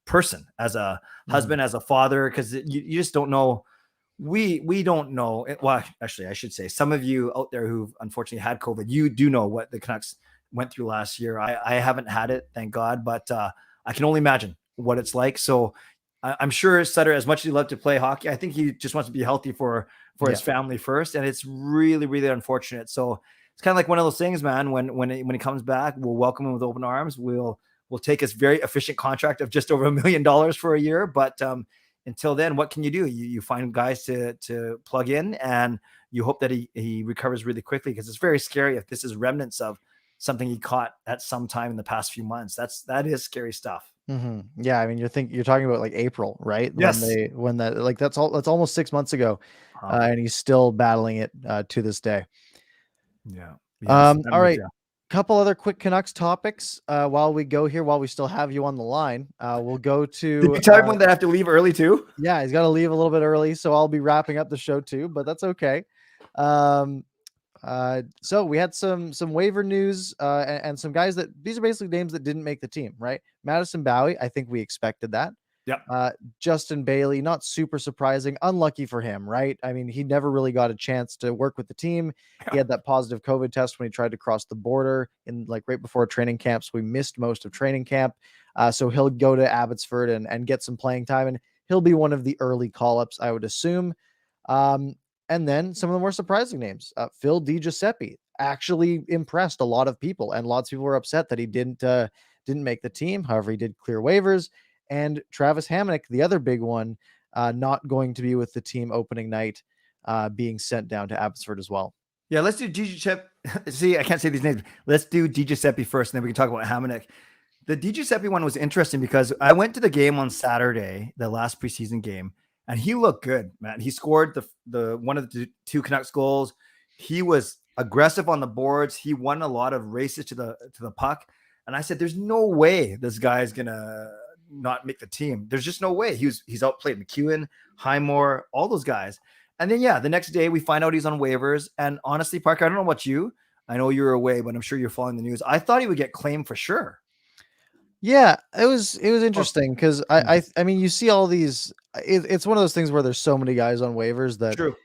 Speaker 3: person, as a husband, as a father, because you just don't know. We don't know. Well, actually, I should say some of you out there who've unfortunately had COVID, you do know what the Canucks went through last year. I haven't had it, thank God, but I can only imagine what it's like. So I'm sure Sutter, as much as he loved to play hockey, I think he just wants to be healthy for his family first. And it's really, really unfortunate. So it's kind of like one of those things, man, when he comes back, we'll welcome him with open arms. We'll take his very efficient contract of just over $1 million for a year. But until then, what can you do? You find guys to plug in, and you hope that he recovers really quickly, because it's very scary if this is remnants of something he caught at some time in the past few months. That is scary stuff.
Speaker 2: Yeah, I mean, you're talking about like April, right?
Speaker 3: Yes.
Speaker 2: That's almost 6 months ago, and he's still battling it to this day.
Speaker 3: Yeah.
Speaker 2: All right. Couple other quick Canucks topics while we still have you on the line. We'll go to.
Speaker 3: Did you tell everyone that I have to leave early too?
Speaker 2: Yeah, he's got to leave a little bit early, so I'll be wrapping up the show too, but that's okay. So we had some waiver news and some guys these are basically names that didn't make the team, right? Madison Bowie, I think we expected that.
Speaker 3: Yeah.
Speaker 2: Justin Bailey, not super surprising, unlucky for him, right? I mean, he never really got a chance to work with the team. He had that positive COVID test when he tried to cross the border in right before training camp. So we missed most of training camp. So he'll go to Abbotsford and get some playing time, and he'll be one of the early call-ups, I would assume. And then some of the more surprising names, Phil DiGiuseppe actually impressed a lot of people, and lots of people were upset that he didn't make the team. However, he did clear waivers. And Travis Hamonic, the other big one, not going to be with the team opening night, being sent down to Abbotsford as well.
Speaker 3: Yeah, let's do DiGiuseppe. See, I can't say these names. Let's do DiGiuseppe first, and then we can talk about Hamonic. The DiGiuseppe one was interesting because I went to the game on Saturday, the last preseason game, and he looked good, man. He scored the one of the two Canucks goals. He was aggressive on the boards. He won a lot of races to the puck. And I said, there's no way this guy is gonna not make the team. There's just no way. He's outplayed McEwen, Highmore, all those guys. And then the next day we find out he's on waivers. And honestly, Parker, I don't know about you. I know you're away, but I'm sure you're following the news. I thought he would get claimed for sure.
Speaker 2: Yeah, it was interesting because I mean, you see all these. It's one of those things where there's so many guys on waivers that
Speaker 3: True.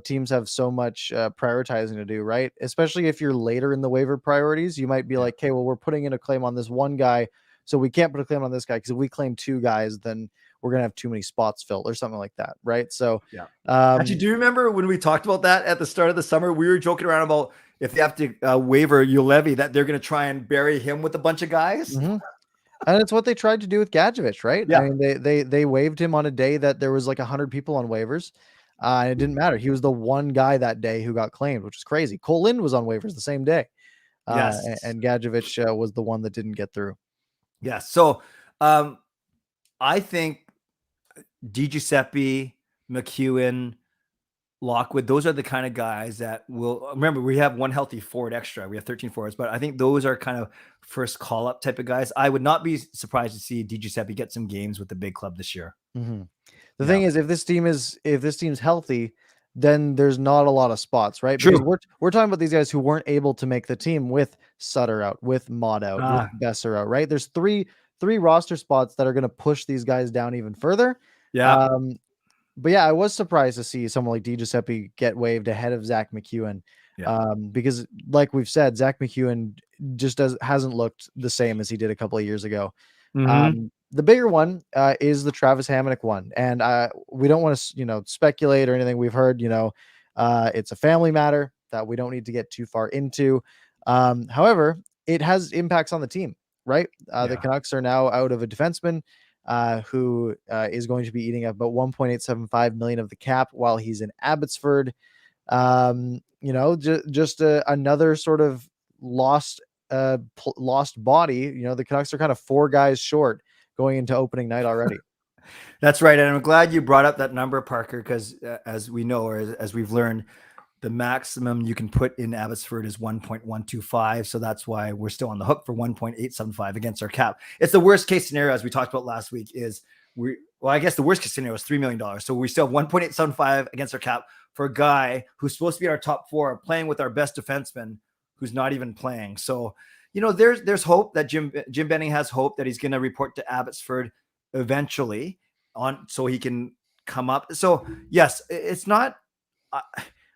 Speaker 2: Teams have so much prioritizing to do, right? Especially if you're later in the waiver priorities, you might be like, okay, well, we're putting in a claim on this one guy, so we can't put a claim on this guy because if we claim two guys, then we're gonna have too many spots filled or something like that, right? So
Speaker 3: yeah. Actually, do you remember when we talked about that at the start of the summer? We were joking around about if they have to waiver Juolevi, that they're gonna try and bury him with a bunch of guys.
Speaker 2: Mm-hmm. And it's what they tried to do with Gadjovich, right?
Speaker 3: Yeah.
Speaker 2: I mean, they waived him on a day that there was like 100 people on waivers. And it didn't matter. He was the one guy that day who got claimed, which is crazy. Cole Lind was on waivers the same day.
Speaker 3: Yes.
Speaker 2: And Gadjovich was the one that didn't get through.
Speaker 3: Yeah. So I think DiGiuseppe, McEwen, Lockwood, those are the kind of guys that will remember. We have one healthy forward extra. We have 13 forwards, but I think those are kind of first call up type of guys. I would not be surprised to see DiGiuseppe get some games with the big club this year.
Speaker 2: Mm-hmm. The thing is, if this team's healthy, then there's not a lot of spots, right?
Speaker 3: True.
Speaker 2: Because we're talking about these guys who weren't able to make the team with Sutter out, with Mott out, with Besser out, right? There's three roster spots that are going to push these guys down even further.
Speaker 3: Yeah.
Speaker 2: But yeah, I was surprised to see someone like DiGiuseppe get waived ahead of Zach McEwen. Because like we've said, Zach McEwen just hasn't looked the same as he did a couple of years ago. The bigger one is the Travis Hamonic one. And we don't want to, speculate or anything. We've heard, it's a family matter that we don't need to get too far into. However, it has impacts on the team, right? The Canucks are now out of a defenseman who is going to be eating up about $1.875 million of the cap while he's in Abbotsford. Just another sort of lost body. The Canucks are kind of 4 guys short going into opening night already.
Speaker 3: That's right. And I'm glad you brought up that number, Parker, because as we know, or as we've learned, the maximum you can put in Abbotsford is 1.125. So that's why we're still on the hook for 1.875 against our cap. It's the worst case scenario, as we talked about last week, I guess the worst case scenario is $3 million. So we still have 1.875 against our cap for a guy who's supposed to be in our top 4, playing with our best defenseman who's not even playing. So, there's hope that Jim Benning has hope that he's going to report to Abbotsford eventually so he can come up. So yes, it's not,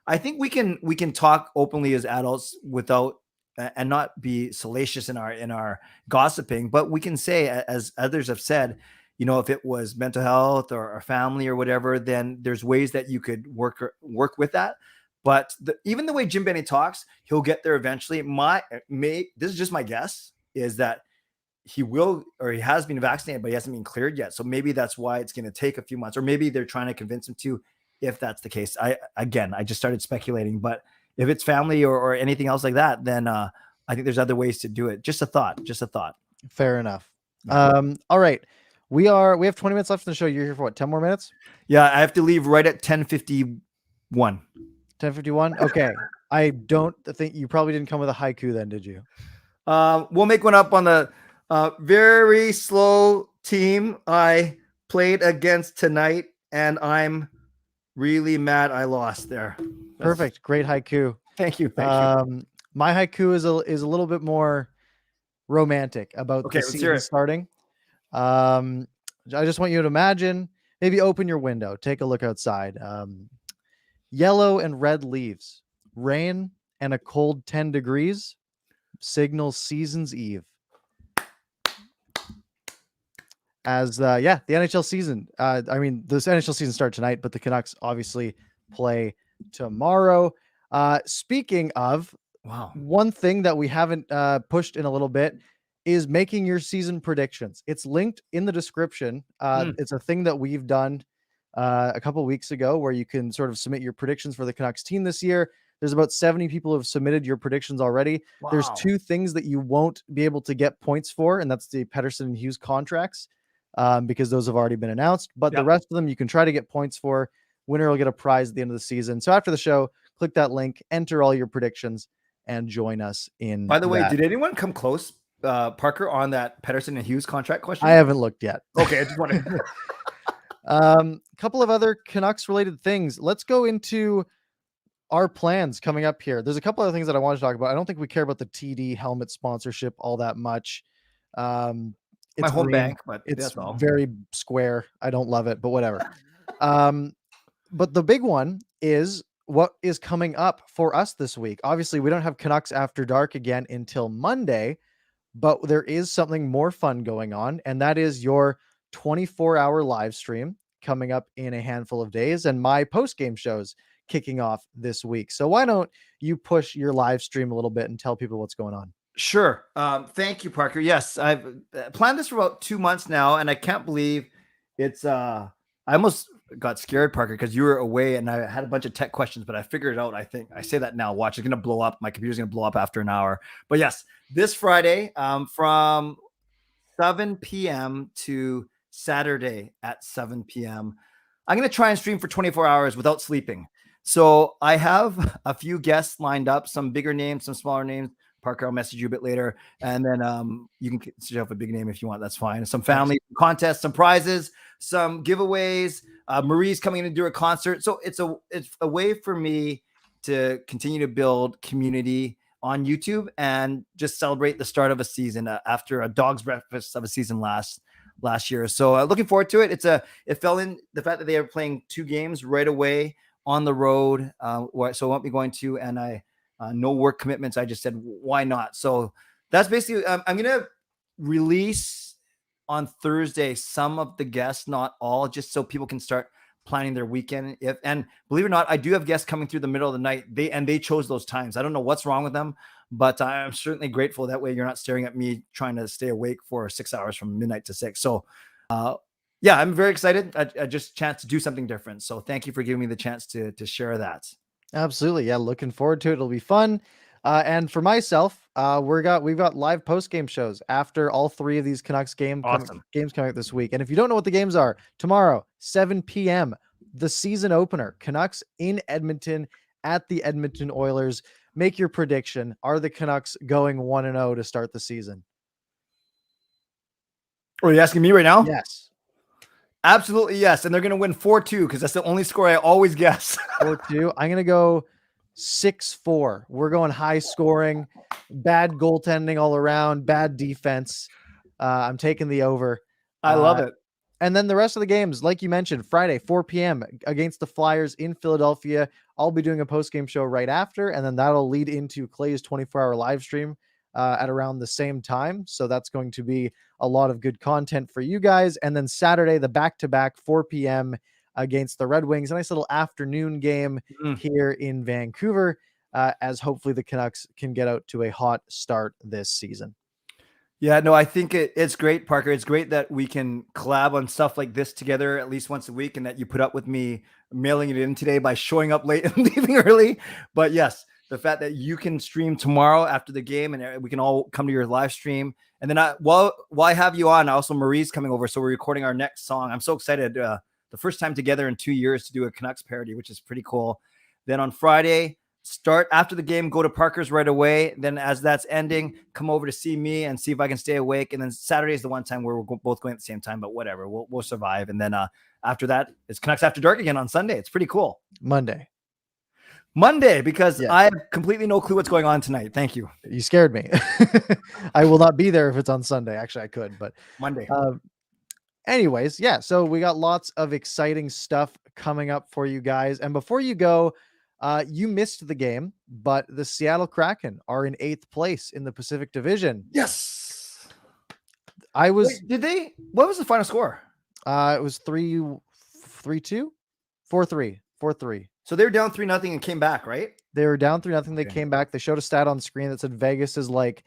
Speaker 3: I think we can talk openly as adults without and not be salacious in our gossiping, but we can say, as others have said, if it was mental health or family or whatever, then there's ways that you could work with that. But even the way Jim Benning talks, he'll get there eventually. This is just my guess, is that he will, or he has been vaccinated, but he hasn't been cleared yet. So maybe that's why it's going to take a few months, or maybe they're trying to convince him to. If that's the case, I just started speculating, but if it's family or anything else like that, then I think there's other ways to do it. Just a thought.
Speaker 2: Fair enough. All right. We have 20 minutes left in the show. You're here for what? 10 more minutes?
Speaker 3: Yeah. I have to leave right at 10:51.
Speaker 2: 10:51. Okay. I don't think you probably didn't come with a haiku then, did you?
Speaker 3: We'll make one up on the very slow team I played against tonight, and I'm really mad I lost there.
Speaker 2: Perfect. Great haiku.
Speaker 3: Thank you.
Speaker 2: My haiku is a little bit more romantic about the season starting. I just want you to imagine, maybe open your window, take a look outside. Yellow and red leaves, rain, and a cold 10 degrees signals season's eve. As the NHL season, this NHL season starts tonight, but the Canucks obviously play tomorrow. Speaking of, one thing that we haven't pushed in a little bit is making your season predictions. It's linked in the description. It's a thing that we've done a couple weeks ago where you can sort of submit your predictions for the Canucks team this year. There's about 70 people who have submitted your predictions already. Wow. There's 2 things that you won't be able to get points for, and that's the Pettersson and Hughes contracts. Because those have already been announced, but the rest of them you can try to get points for. Winner will get a prize at the end of the season. So after the show, click that link, enter all your predictions, and join us in.
Speaker 3: By the way, did anyone come close, Parker, on that Pettersson and Hughes contract question?
Speaker 2: I haven't looked yet.
Speaker 3: Okay, I just wanted.
Speaker 2: A couple of other Canucks related things. Let's go into our plans coming up here. There's a couple other things that I want to talk about. I don't think we care about the TD helmet sponsorship all that much. It's
Speaker 3: my home
Speaker 2: green,
Speaker 3: bank, but
Speaker 2: it's very square. I don't love it, but whatever. But the big one is what is coming up for us this week. Obviously, we don't have Canucks After Dark again until Monday, but there is something more fun going on, and that is your 24-hour live stream coming up in a handful of days, and my post-game shows kicking off this week. So why don't you push your live stream a little bit and tell people what's going on?
Speaker 3: Sure. Thank you, Parker. Yes, I've planned this for about 2 months now, and I can't believe it's I almost got scared, Parker, because you were away and I had a bunch of tech questions, but I figured it out. I think I say that now. Watch, it's going to blow up. My computer's going to blow up after an hour. But yes, this Friday from 7 p.m. to Saturday at 7 p.m., I'm going to try and stream for 24 hours without sleeping. So I have a few guests lined up, some bigger names, some smaller names. Parker, I'll message you a bit later. And then you can suggest a big name if you want. That's fine. Some family contests, some prizes, some giveaways. Marie's coming in to do a concert. So it's a way for me to continue to build community on YouTube and just celebrate the start of a season after a dog's breakfast of a season last last year. So looking forward to it. It fell in the fact that they are playing 2 games right away on the road. So I won't be going to, and no work commitments. I just said, why not? So that's basically, I'm going to release on Thursday some of the guests, not all, just so people can start planning their weekend. And believe it or not, I do have guests coming through the middle of the night. They chose those times. I don't know what's wrong with them, but I'm certainly grateful. That way you're not staring at me trying to stay awake for 6 hours from midnight to 6. So yeah, I'm very excited. I just chance to do something different. So thank you for giving me the chance to share that.
Speaker 2: Absolutely. Yeah. Looking forward to it. It'll be fun. And for myself, we've got live post-game shows after all 3 of these Canucks games coming out this week. And if you don't know what the games are, tomorrow, 7 p.m., the season opener, Canucks in Edmonton at the Edmonton Oilers. Make your prediction. Are the Canucks going 1-0 to start the season?
Speaker 3: Are you asking me right now?
Speaker 2: Yes.
Speaker 3: Absolutely, yes. And they're going to win 4-2 because that's the only score I always guess.
Speaker 2: 4-2. I'm going to go 6-4. We're going high scoring, bad goaltending all around, bad defense. I'm taking the over.
Speaker 3: I love it.
Speaker 2: And then the rest of the games, like you mentioned, Friday, 4 p.m. against the Flyers in Philadelphia. I'll be doing a post-game show right after, and then that'll lead into Clay's 24-hour live stream at around the same time. So that's going to be a lot of good content for you guys. And then Saturday, the back-to-back 4 p.m. against the Red Wings. A nice little afternoon game here in Vancouver, as hopefully the Canucks can get out to a hot start this season.
Speaker 3: Yeah, no, I think it's great, Parker. It's great that we can collab on stuff like this together at least once a week, and that you put up with me mailing it in today by showing up late and leaving early. But yes, the fact that you can stream tomorrow after the game and we can all come to your live stream. And then while I have you on, also Marie's coming over. So we're recording our next song. I'm so excited. The first time together in 2 years to do a Canucks parody, which is pretty cool. Then on Friday, start after the game, go to Parker's right away. Then as that's ending, come over to see me and see if I can stay awake. And then Saturday is the one time where we're both going at the same time, but whatever, we'll survive. And then after that, it's Canucks After Dark again on Sunday. It's pretty cool. Monday, because I have completely no clue what's going on tonight. Thank you.
Speaker 2: You scared me. I will not be there if it's on Sunday. Actually, I could, but
Speaker 3: Monday.
Speaker 2: Anyways, yeah. So we got lots of exciting stuff coming up for you guys. And before you go, you missed the game, but the Seattle Kraken are in 8th place in the Pacific Division.
Speaker 3: Yes.
Speaker 2: Wait,
Speaker 3: what was the final score?
Speaker 2: It was 3-2, 4-3.
Speaker 3: So they were down 3-0 and came back, right?
Speaker 2: They were down 3-0. They came back. They showed a stat on screen that said Vegas is like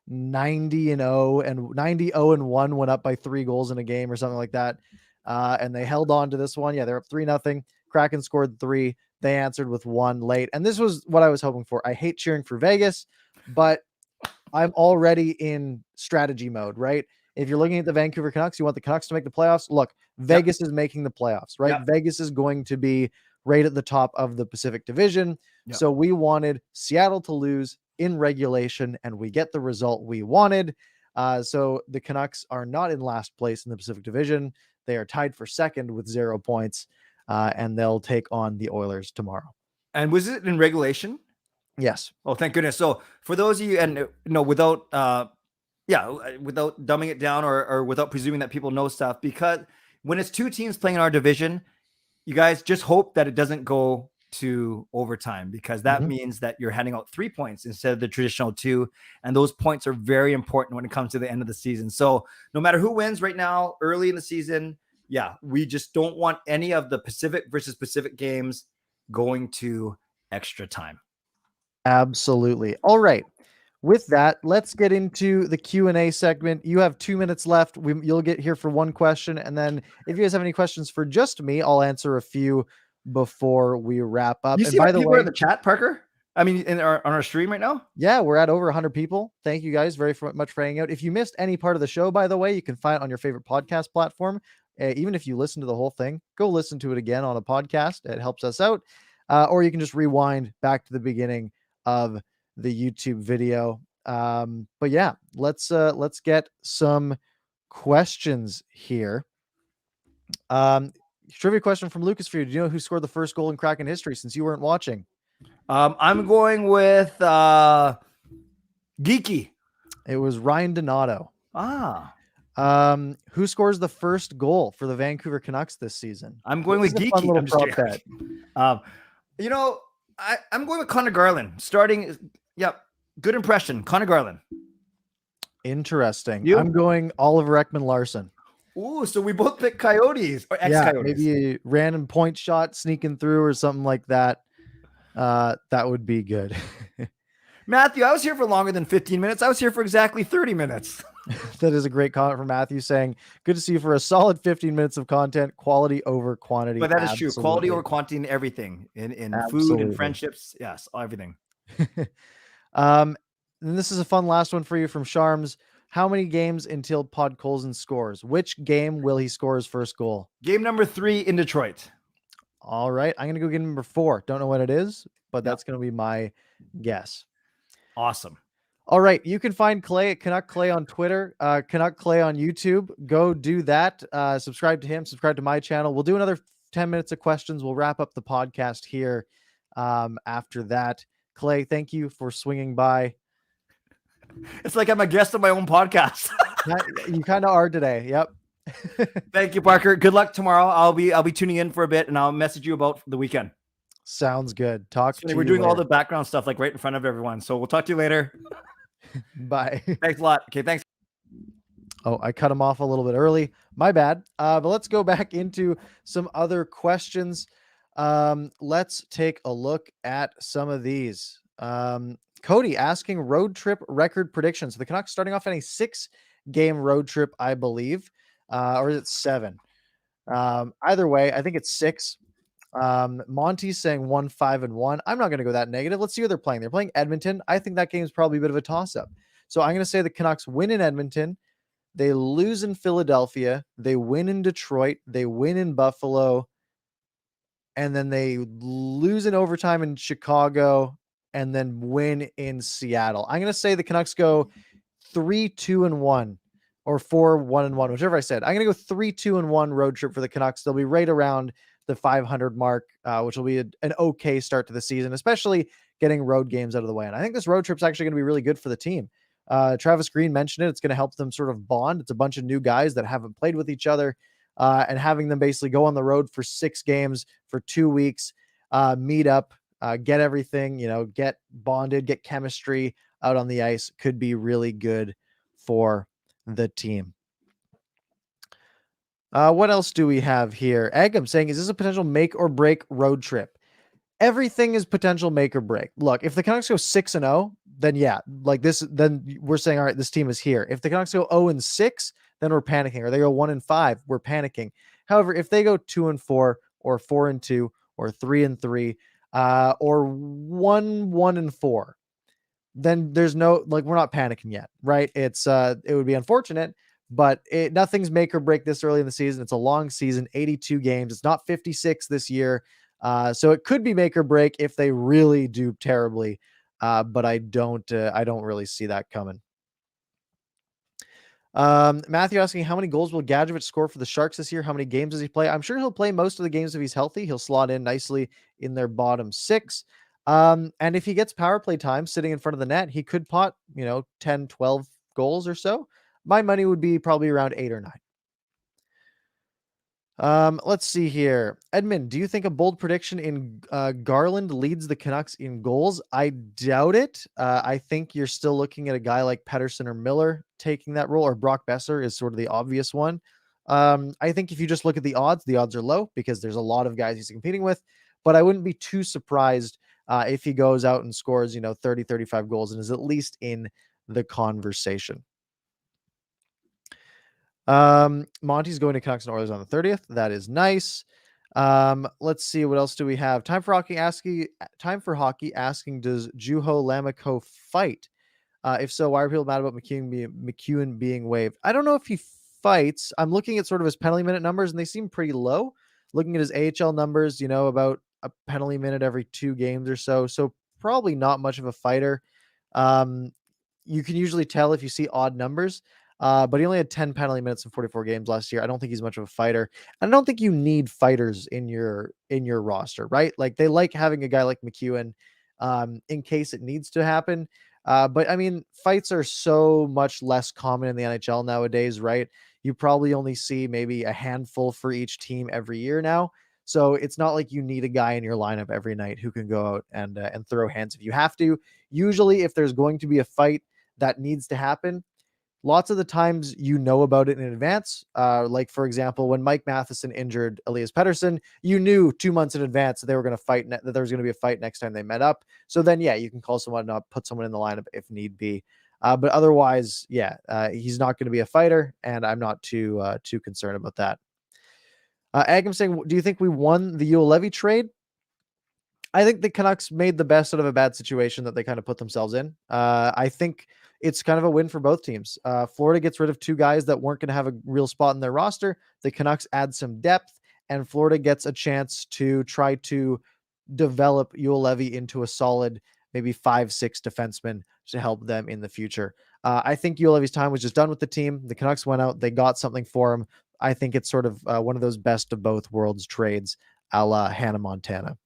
Speaker 2: 90-0 and 90-0-1 went up by 3 goals in a game or something like that. And they held on to this one. Yeah, they're up 3-0. Kraken scored 3. They answered with 1 late. And this was what I was hoping for. I hate cheering for Vegas, but I'm already in strategy mode, right? If you're looking at the Vancouver Canucks, you want the Canucks to make the playoffs. Look, Vegas is making the playoffs, right? Yep. Vegas is going to be right at the top of the Pacific Division. Yep. So we wanted Seattle to lose in regulation, and we get the result we wanted. So the Canucks are not in last place in the Pacific Division. They are tied for 2nd with 0 points, and they'll take on the Oilers tomorrow.
Speaker 3: And was it in regulation?
Speaker 2: Yes.
Speaker 3: Oh, thank goodness. So for those of you, and without dumbing it down or without presuming that people know stuff, because when it's 2 teams playing in our division, you guys just hope that it doesn't go to overtime, because that means that you're handing out 3 points instead of the traditional 2. And those points are very important when it comes to the end of the season. So no matter who wins right now, early in the season, we just don't want any of the Pacific versus Pacific games going to extra time.
Speaker 2: Absolutely. All right. With that, let's get into the Q&A segment. You have 2 minutes left. You'll get here for 1 question. And then if you guys have any questions for just me, I'll answer a few before we wrap up.
Speaker 3: You see by the way, in the chat, Parker? I mean, on our stream right now?
Speaker 2: Yeah, we're at over 100 people. Thank you guys very much for hanging out. If you missed any part of the show, by the way, you can find it on your favorite podcast platform. Even if you listen to the whole thing, go listen to it again on a podcast. It helps us out. Or you can just rewind back to the beginning of the YouTube video. But yeah, let's get some questions here. Trivia question from Lucas for you. Do you know who scored the first goal in Kraken history, since you weren't watching?
Speaker 3: I'm going with Geeky.
Speaker 2: It was Ryan Donato. Who scores the first goal for the Vancouver Canucks this season?
Speaker 3: I'm going
Speaker 2: This
Speaker 3: with
Speaker 2: is a fun
Speaker 3: Geeky.
Speaker 2: little
Speaker 3: I'm just
Speaker 2: prop
Speaker 3: kidding.
Speaker 2: bet.
Speaker 3: You know, I'm going with Connor Garland. Starting, yep, good impression. Connor Garland.
Speaker 2: Interesting.
Speaker 3: You?
Speaker 2: I'm going Oliver Ekman-Larsson.
Speaker 3: Ooh, so we both picked Coyotes or ex-Coyotes.
Speaker 2: Yeah, maybe a random point shot sneaking through or something like that. That would be good.
Speaker 3: Matthew, I was here for longer than 15 minutes. I was here for exactly 30 minutes.
Speaker 2: That is a great comment from Matthew saying, good to see you for a solid 15 minutes of content, quality over quantity.
Speaker 3: But that is true. Quality
Speaker 2: Absolutely.
Speaker 3: over quantity in everything, in food
Speaker 2: Absolutely.
Speaker 3: and friendships. Yes, everything.
Speaker 2: And this is a fun last one for you from Sharms. How many games until Podkolzin scores? Which game will he score his first goal?
Speaker 3: Game number 3 in Detroit.
Speaker 2: All right. I'm going to go game number 4. Don't know what it is, but that's going to be my guess.
Speaker 3: Awesome.
Speaker 2: All right. You can find Clay at Canuck Clay on Twitter, Canuck Clay on YouTube. Go do that. Subscribe to him. Subscribe to my channel. We'll do another 10 minutes of questions. We'll wrap up the podcast here after that. Clay, thank you for swinging by.
Speaker 3: It's like I'm a guest on my own podcast.
Speaker 2: You kind of are today. Yep.
Speaker 3: Thank you, Parker. Good luck tomorrow. I'll be tuning in for a bit, and I'll message you about the weekend.
Speaker 2: Sounds good. Talk to you.
Speaker 3: We're doing all the background stuff like right in front of everyone. So we'll talk to you later.
Speaker 2: Bye.
Speaker 3: Thanks a lot. Okay, thanks.
Speaker 2: Oh, I cut him off a little bit early. My bad. But let's go back into some other questions. Let's take a look at some of these. Cody asking road trip record predictions. The Canucks starting off on a 6-game road trip, I believe. Or is it 7? Either way, I think it's 6. Monty's saying 1-5-1. I'm not going to go that negative. Let's see who they're playing. They're playing Edmonton. I think that game is probably a bit of a toss-up. So I'm going to say the Canucks win in Edmonton. They lose in Philadelphia. They win in Detroit. They win in Buffalo. And then they lose in overtime in Chicago and then win in Seattle. I'm going to say the Canucks go 3-2-1 or 4-1-1, whichever I said. I'm going to go 3-2-1 road trip for the Canucks. They'll be right around the 500 mark, which will be an okay start to the season, especially getting road games out of the way. And I think this road trip's actually going to be really good for the team. Travis Green mentioned it. It's going to help them sort of bond. It's a bunch of new guys that haven't played with each other, and having them basically go on the road for 6 games for 2 weeks, meet up, get everything, get bonded, get chemistry out on the ice could be really good for the team. What else do we have here? Eggum saying, is this a potential make or break road trip? Everything is potential make or break. Look, if the Canucks go 6-0, then yeah, like this, then we're saying, all right, this team is here. If the Canucks go 0-6, then we're panicking, or they go 1-5, we're panicking. However, if they go 2-4 or 4-2 or 3-3, or 1-4, then there's no, like, we're not panicking yet, right? It's, it would be unfortunate, but nothing's make or break this early in the season. It's a long season, 82 games. It's not 56 this year. So it could be make or break if they really do terribly. But I don't really see that coming. Matthew asking, how many goals will Gadjovich score for the Sharks this year? How many games does he play? I'm sure he'll play most of the games if he's healthy. He'll slot in nicely in their bottom 6. And if he gets power play time sitting in front of the net, he could pot, 10, 12 goals or so. My money would be probably around 8 or 9. Let's see here. Edmund, do you think a bold prediction in Garland leads the Canucks in goals? I doubt it. I think you're still looking at a guy like Pettersson or Miller taking that role, or Brock Besser is sort of the obvious one. I think if you just look at the odds are low because there's a lot of guys he's competing with, but I wouldn't be too surprised if he goes out and scores, 30, 35 goals and is at least in the conversation. Monty's going to Canucks and Oilers on the 30th. That is nice. Let's see, what else do we have? Time for hockey asking, does Juho Lammikko fight? If so, why are people mad about McEwen being waived? I don't know if he fights. I'm looking at sort of his penalty minute numbers and they seem pretty low. Looking at his AHL numbers, about a penalty minute every 2 games or so. So probably not much of a fighter. You can usually tell if you see odd numbers. But he only had 10 penalty minutes in 44 games last year. I don't think he's much of a fighter. I don't think you need fighters in your roster, right? Like they like having a guy like McEwen in case it needs to happen. But I mean, fights are so much less common in the NHL nowadays, right? You probably only see maybe a handful for each team every year now. So it's not like you need a guy in your lineup every night who can go out and throw hands if you have to. Usually, if there's going to be a fight that needs to happen, lots of the times you know about it in advance. Like, for example, when Mike Matheson injured Elias Pettersson, you knew 2 months in advance that they were going to fight, that there was going to be a fight next time they met up. So then, yeah, you can call someone up, put someone in the lineup if need be. But otherwise, yeah, he's not going to be a fighter, and I'm not too concerned about that. Agam saying, do you think we won the Juolevi trade? I think the Canucks made the best out of a bad situation that they kind of put themselves in. I think it's kind of a win for both teams. Florida gets rid of two guys that weren't going to have a real spot in their roster. The Canucks add some depth, and Florida gets a chance to try to develop Juolevi into a solid, maybe 5-6 defenseman to help them in the future. I think Juolevi's time was just done with the team. The Canucks went out, they got something for him. I think it's sort of one of those best of both worlds trades, a la Hannah Montana.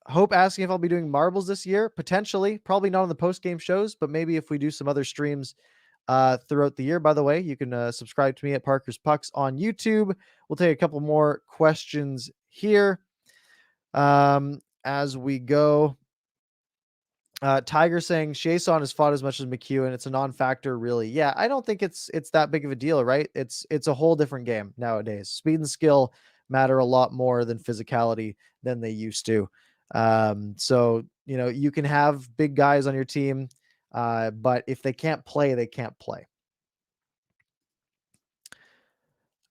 Speaker 2: Hope asking if I'll be doing marbles this year. Potentially, probably not on the post-game shows, but maybe if we do some other streams throughout the year. By the way, you can subscribe to me at Parker's Pucks on YouTube. We'll take a couple more questions here as we go. Tiger saying Chiasson has fought as much as McEwen. It's a non-factor, really. Yeah, I don't think it's that big of a deal, right? It's a whole different game nowadays. Speed and skill matter a lot more than physicality than they used to. So you can have big guys on your team, but if they can't play, they can't play.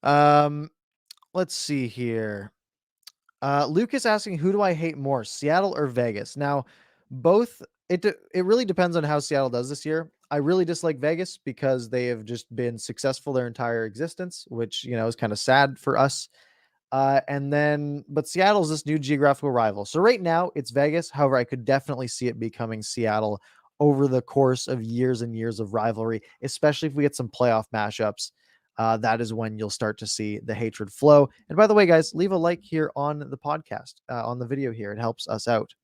Speaker 2: Let's see here. Lucas asking, who do I hate more, Seattle or Vegas? Now, both. It really depends on how Seattle does this year. I really dislike Vegas because they have just been successful their entire existence, which is kind of sad for us. But Seattle's this new geographical rival. So right now it's Vegas. However, I could definitely see it becoming Seattle over the course of years and years of rivalry, especially if we get some playoff mashups. That is when you'll start to see the hatred flow. And by the way, guys, leave a like here on the podcast, on the video here. It helps us out.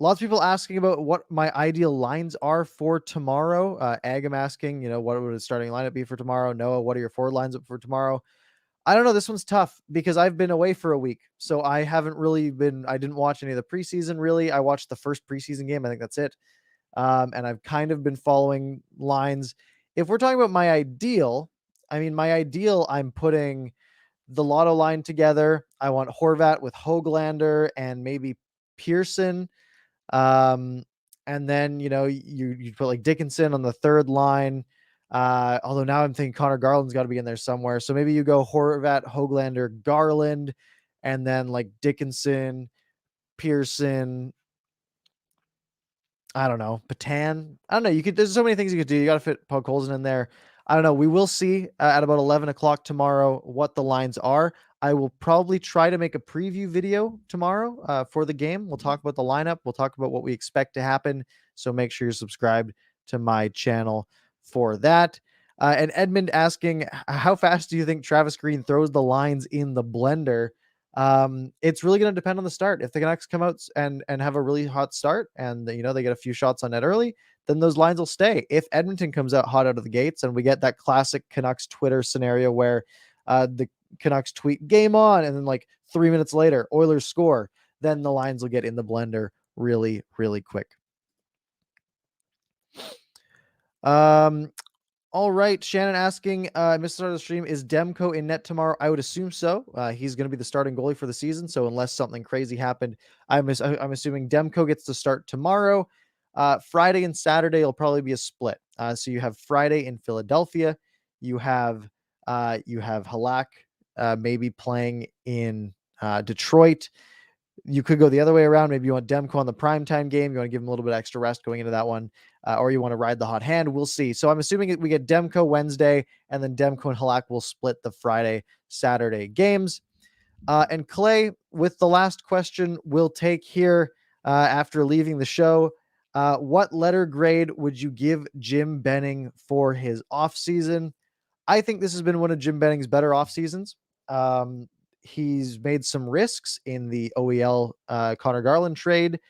Speaker 2: Lots of people asking about what my ideal lines are for tomorrow. Agam asking, what would a starting lineup be for tomorrow? Noah, what are your forward lines up for tomorrow? I don't know. This one's tough because I've been away for a week. So I didn't watch any of the preseason really. I watched the first preseason game. I think that's it. And I've kind of been following lines. If we're talking about my ideal, I'm putting the Lotto line together. I want Horvat with Höglander and maybe Pearson. And then, you put like Dickinson on the third line. Although now I'm thinking Connor Garland's got to be in there somewhere. So maybe you go Horvat, Höglander, Garland, and then like Dickinson, Pearson. I don't know, Patan. I don't know. There's so many things you could do. You got to fit Podkolzin in there. I don't know. We will see at about 11 o'clock tomorrow what the lines are. I will probably try to make a preview video tomorrow for the game. We'll talk about the lineup. We'll talk about what we expect to happen. So make sure you're subscribed to my channel for that. And Edmund asking, how fast do you think Travis Green throws the lines in the blender? It's really going to depend on the start. If the Canucks come out and have a really hot start and they get a few shots on net early, then those lines will stay. If Edmonton comes out hot out of the gates and we get that classic Canucks Twitter scenario where the Canucks tweet game on and then like 3 minutes later Oilers score, then the lines will get in the blender really, really quick. All right, Shannon asking, Mr. Start of the stream, is Demko in net tomorrow? I would assume so. He's going to be the starting goalie for the season, so unless something crazy happened, I'm assuming Demko gets to start tomorrow. Friday and Saturday will probably be a split. So you have Friday in Philadelphia, you have Halak maybe playing in Detroit. You could go the other way around. Maybe you want Demko on the primetime game. You want to give him a little bit of extra rest going into that one. Or you want to ride the hot hand. We'll see. So I'm assuming we get Demko Wednesday, and then Demko and Halak will split the Friday, Saturday games. And Clay, with the last question we'll take here after leaving the show, what letter grade would you give Jim Benning for his offseason? I think this has been one of Jim Benning's better off seasons. he's made some risks in the OEL Connor Garland trade.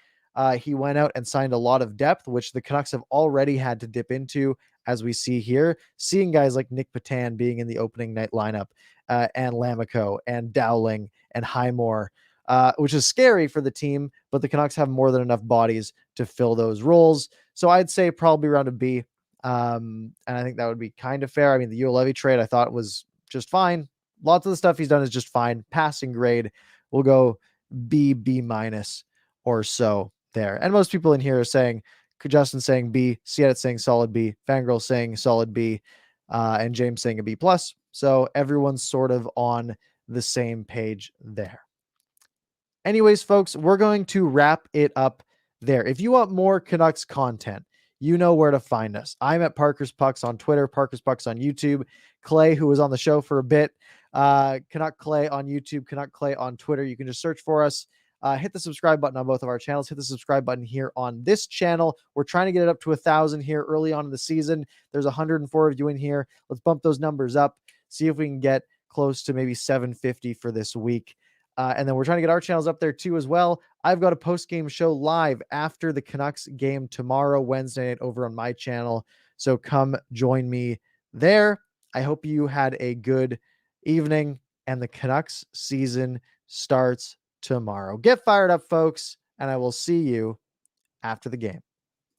Speaker 2: He went out and signed a lot of depth, which the Canucks have already had to dip into, as we see here, seeing guys like Nick Patan being in the opening night lineup, and Lammikko and Dowling and Highmore, which is scary for the team, but the Canucks have more than enough bodies to fill those roles. So I'd say probably around a B. And I think that would be kind of fair. I mean, the Juolevi trade I thought was just fine. Lots of the stuff he's done is just fine. Passing grade, we'll go B minus or so there. And most people in here are saying, Justin saying B, Siedit saying solid B, Fangirl saying solid B, and James saying a B plus. So everyone's sort of on the same page there. Anyways, folks, we're going to wrap it up there. If you want more Canucks content, you know where to find us. I'm at ParkersPucks on Twitter, ParkersPucks on YouTube. Clay, who was on the show for a bit, Canuck Clay on YouTube, Canuck Clay on Twitter. You can just search for us. Hit the subscribe button on both of our channels. Hit the subscribe button here on this channel. We're trying to get it up to 1,000 here early on in the season. There's 104 of you in here. Let's bump those numbers up. See if we can get close to maybe 750 for this week. And then we're trying to get our channels up there too as well. I've got a post-game show live after the Canucks game tomorrow, Wednesday night, over on my channel. So come join me there. I hope you had a good evening, and the Canucks season starts tomorrow. Get fired up, folks, and I will see you after the game.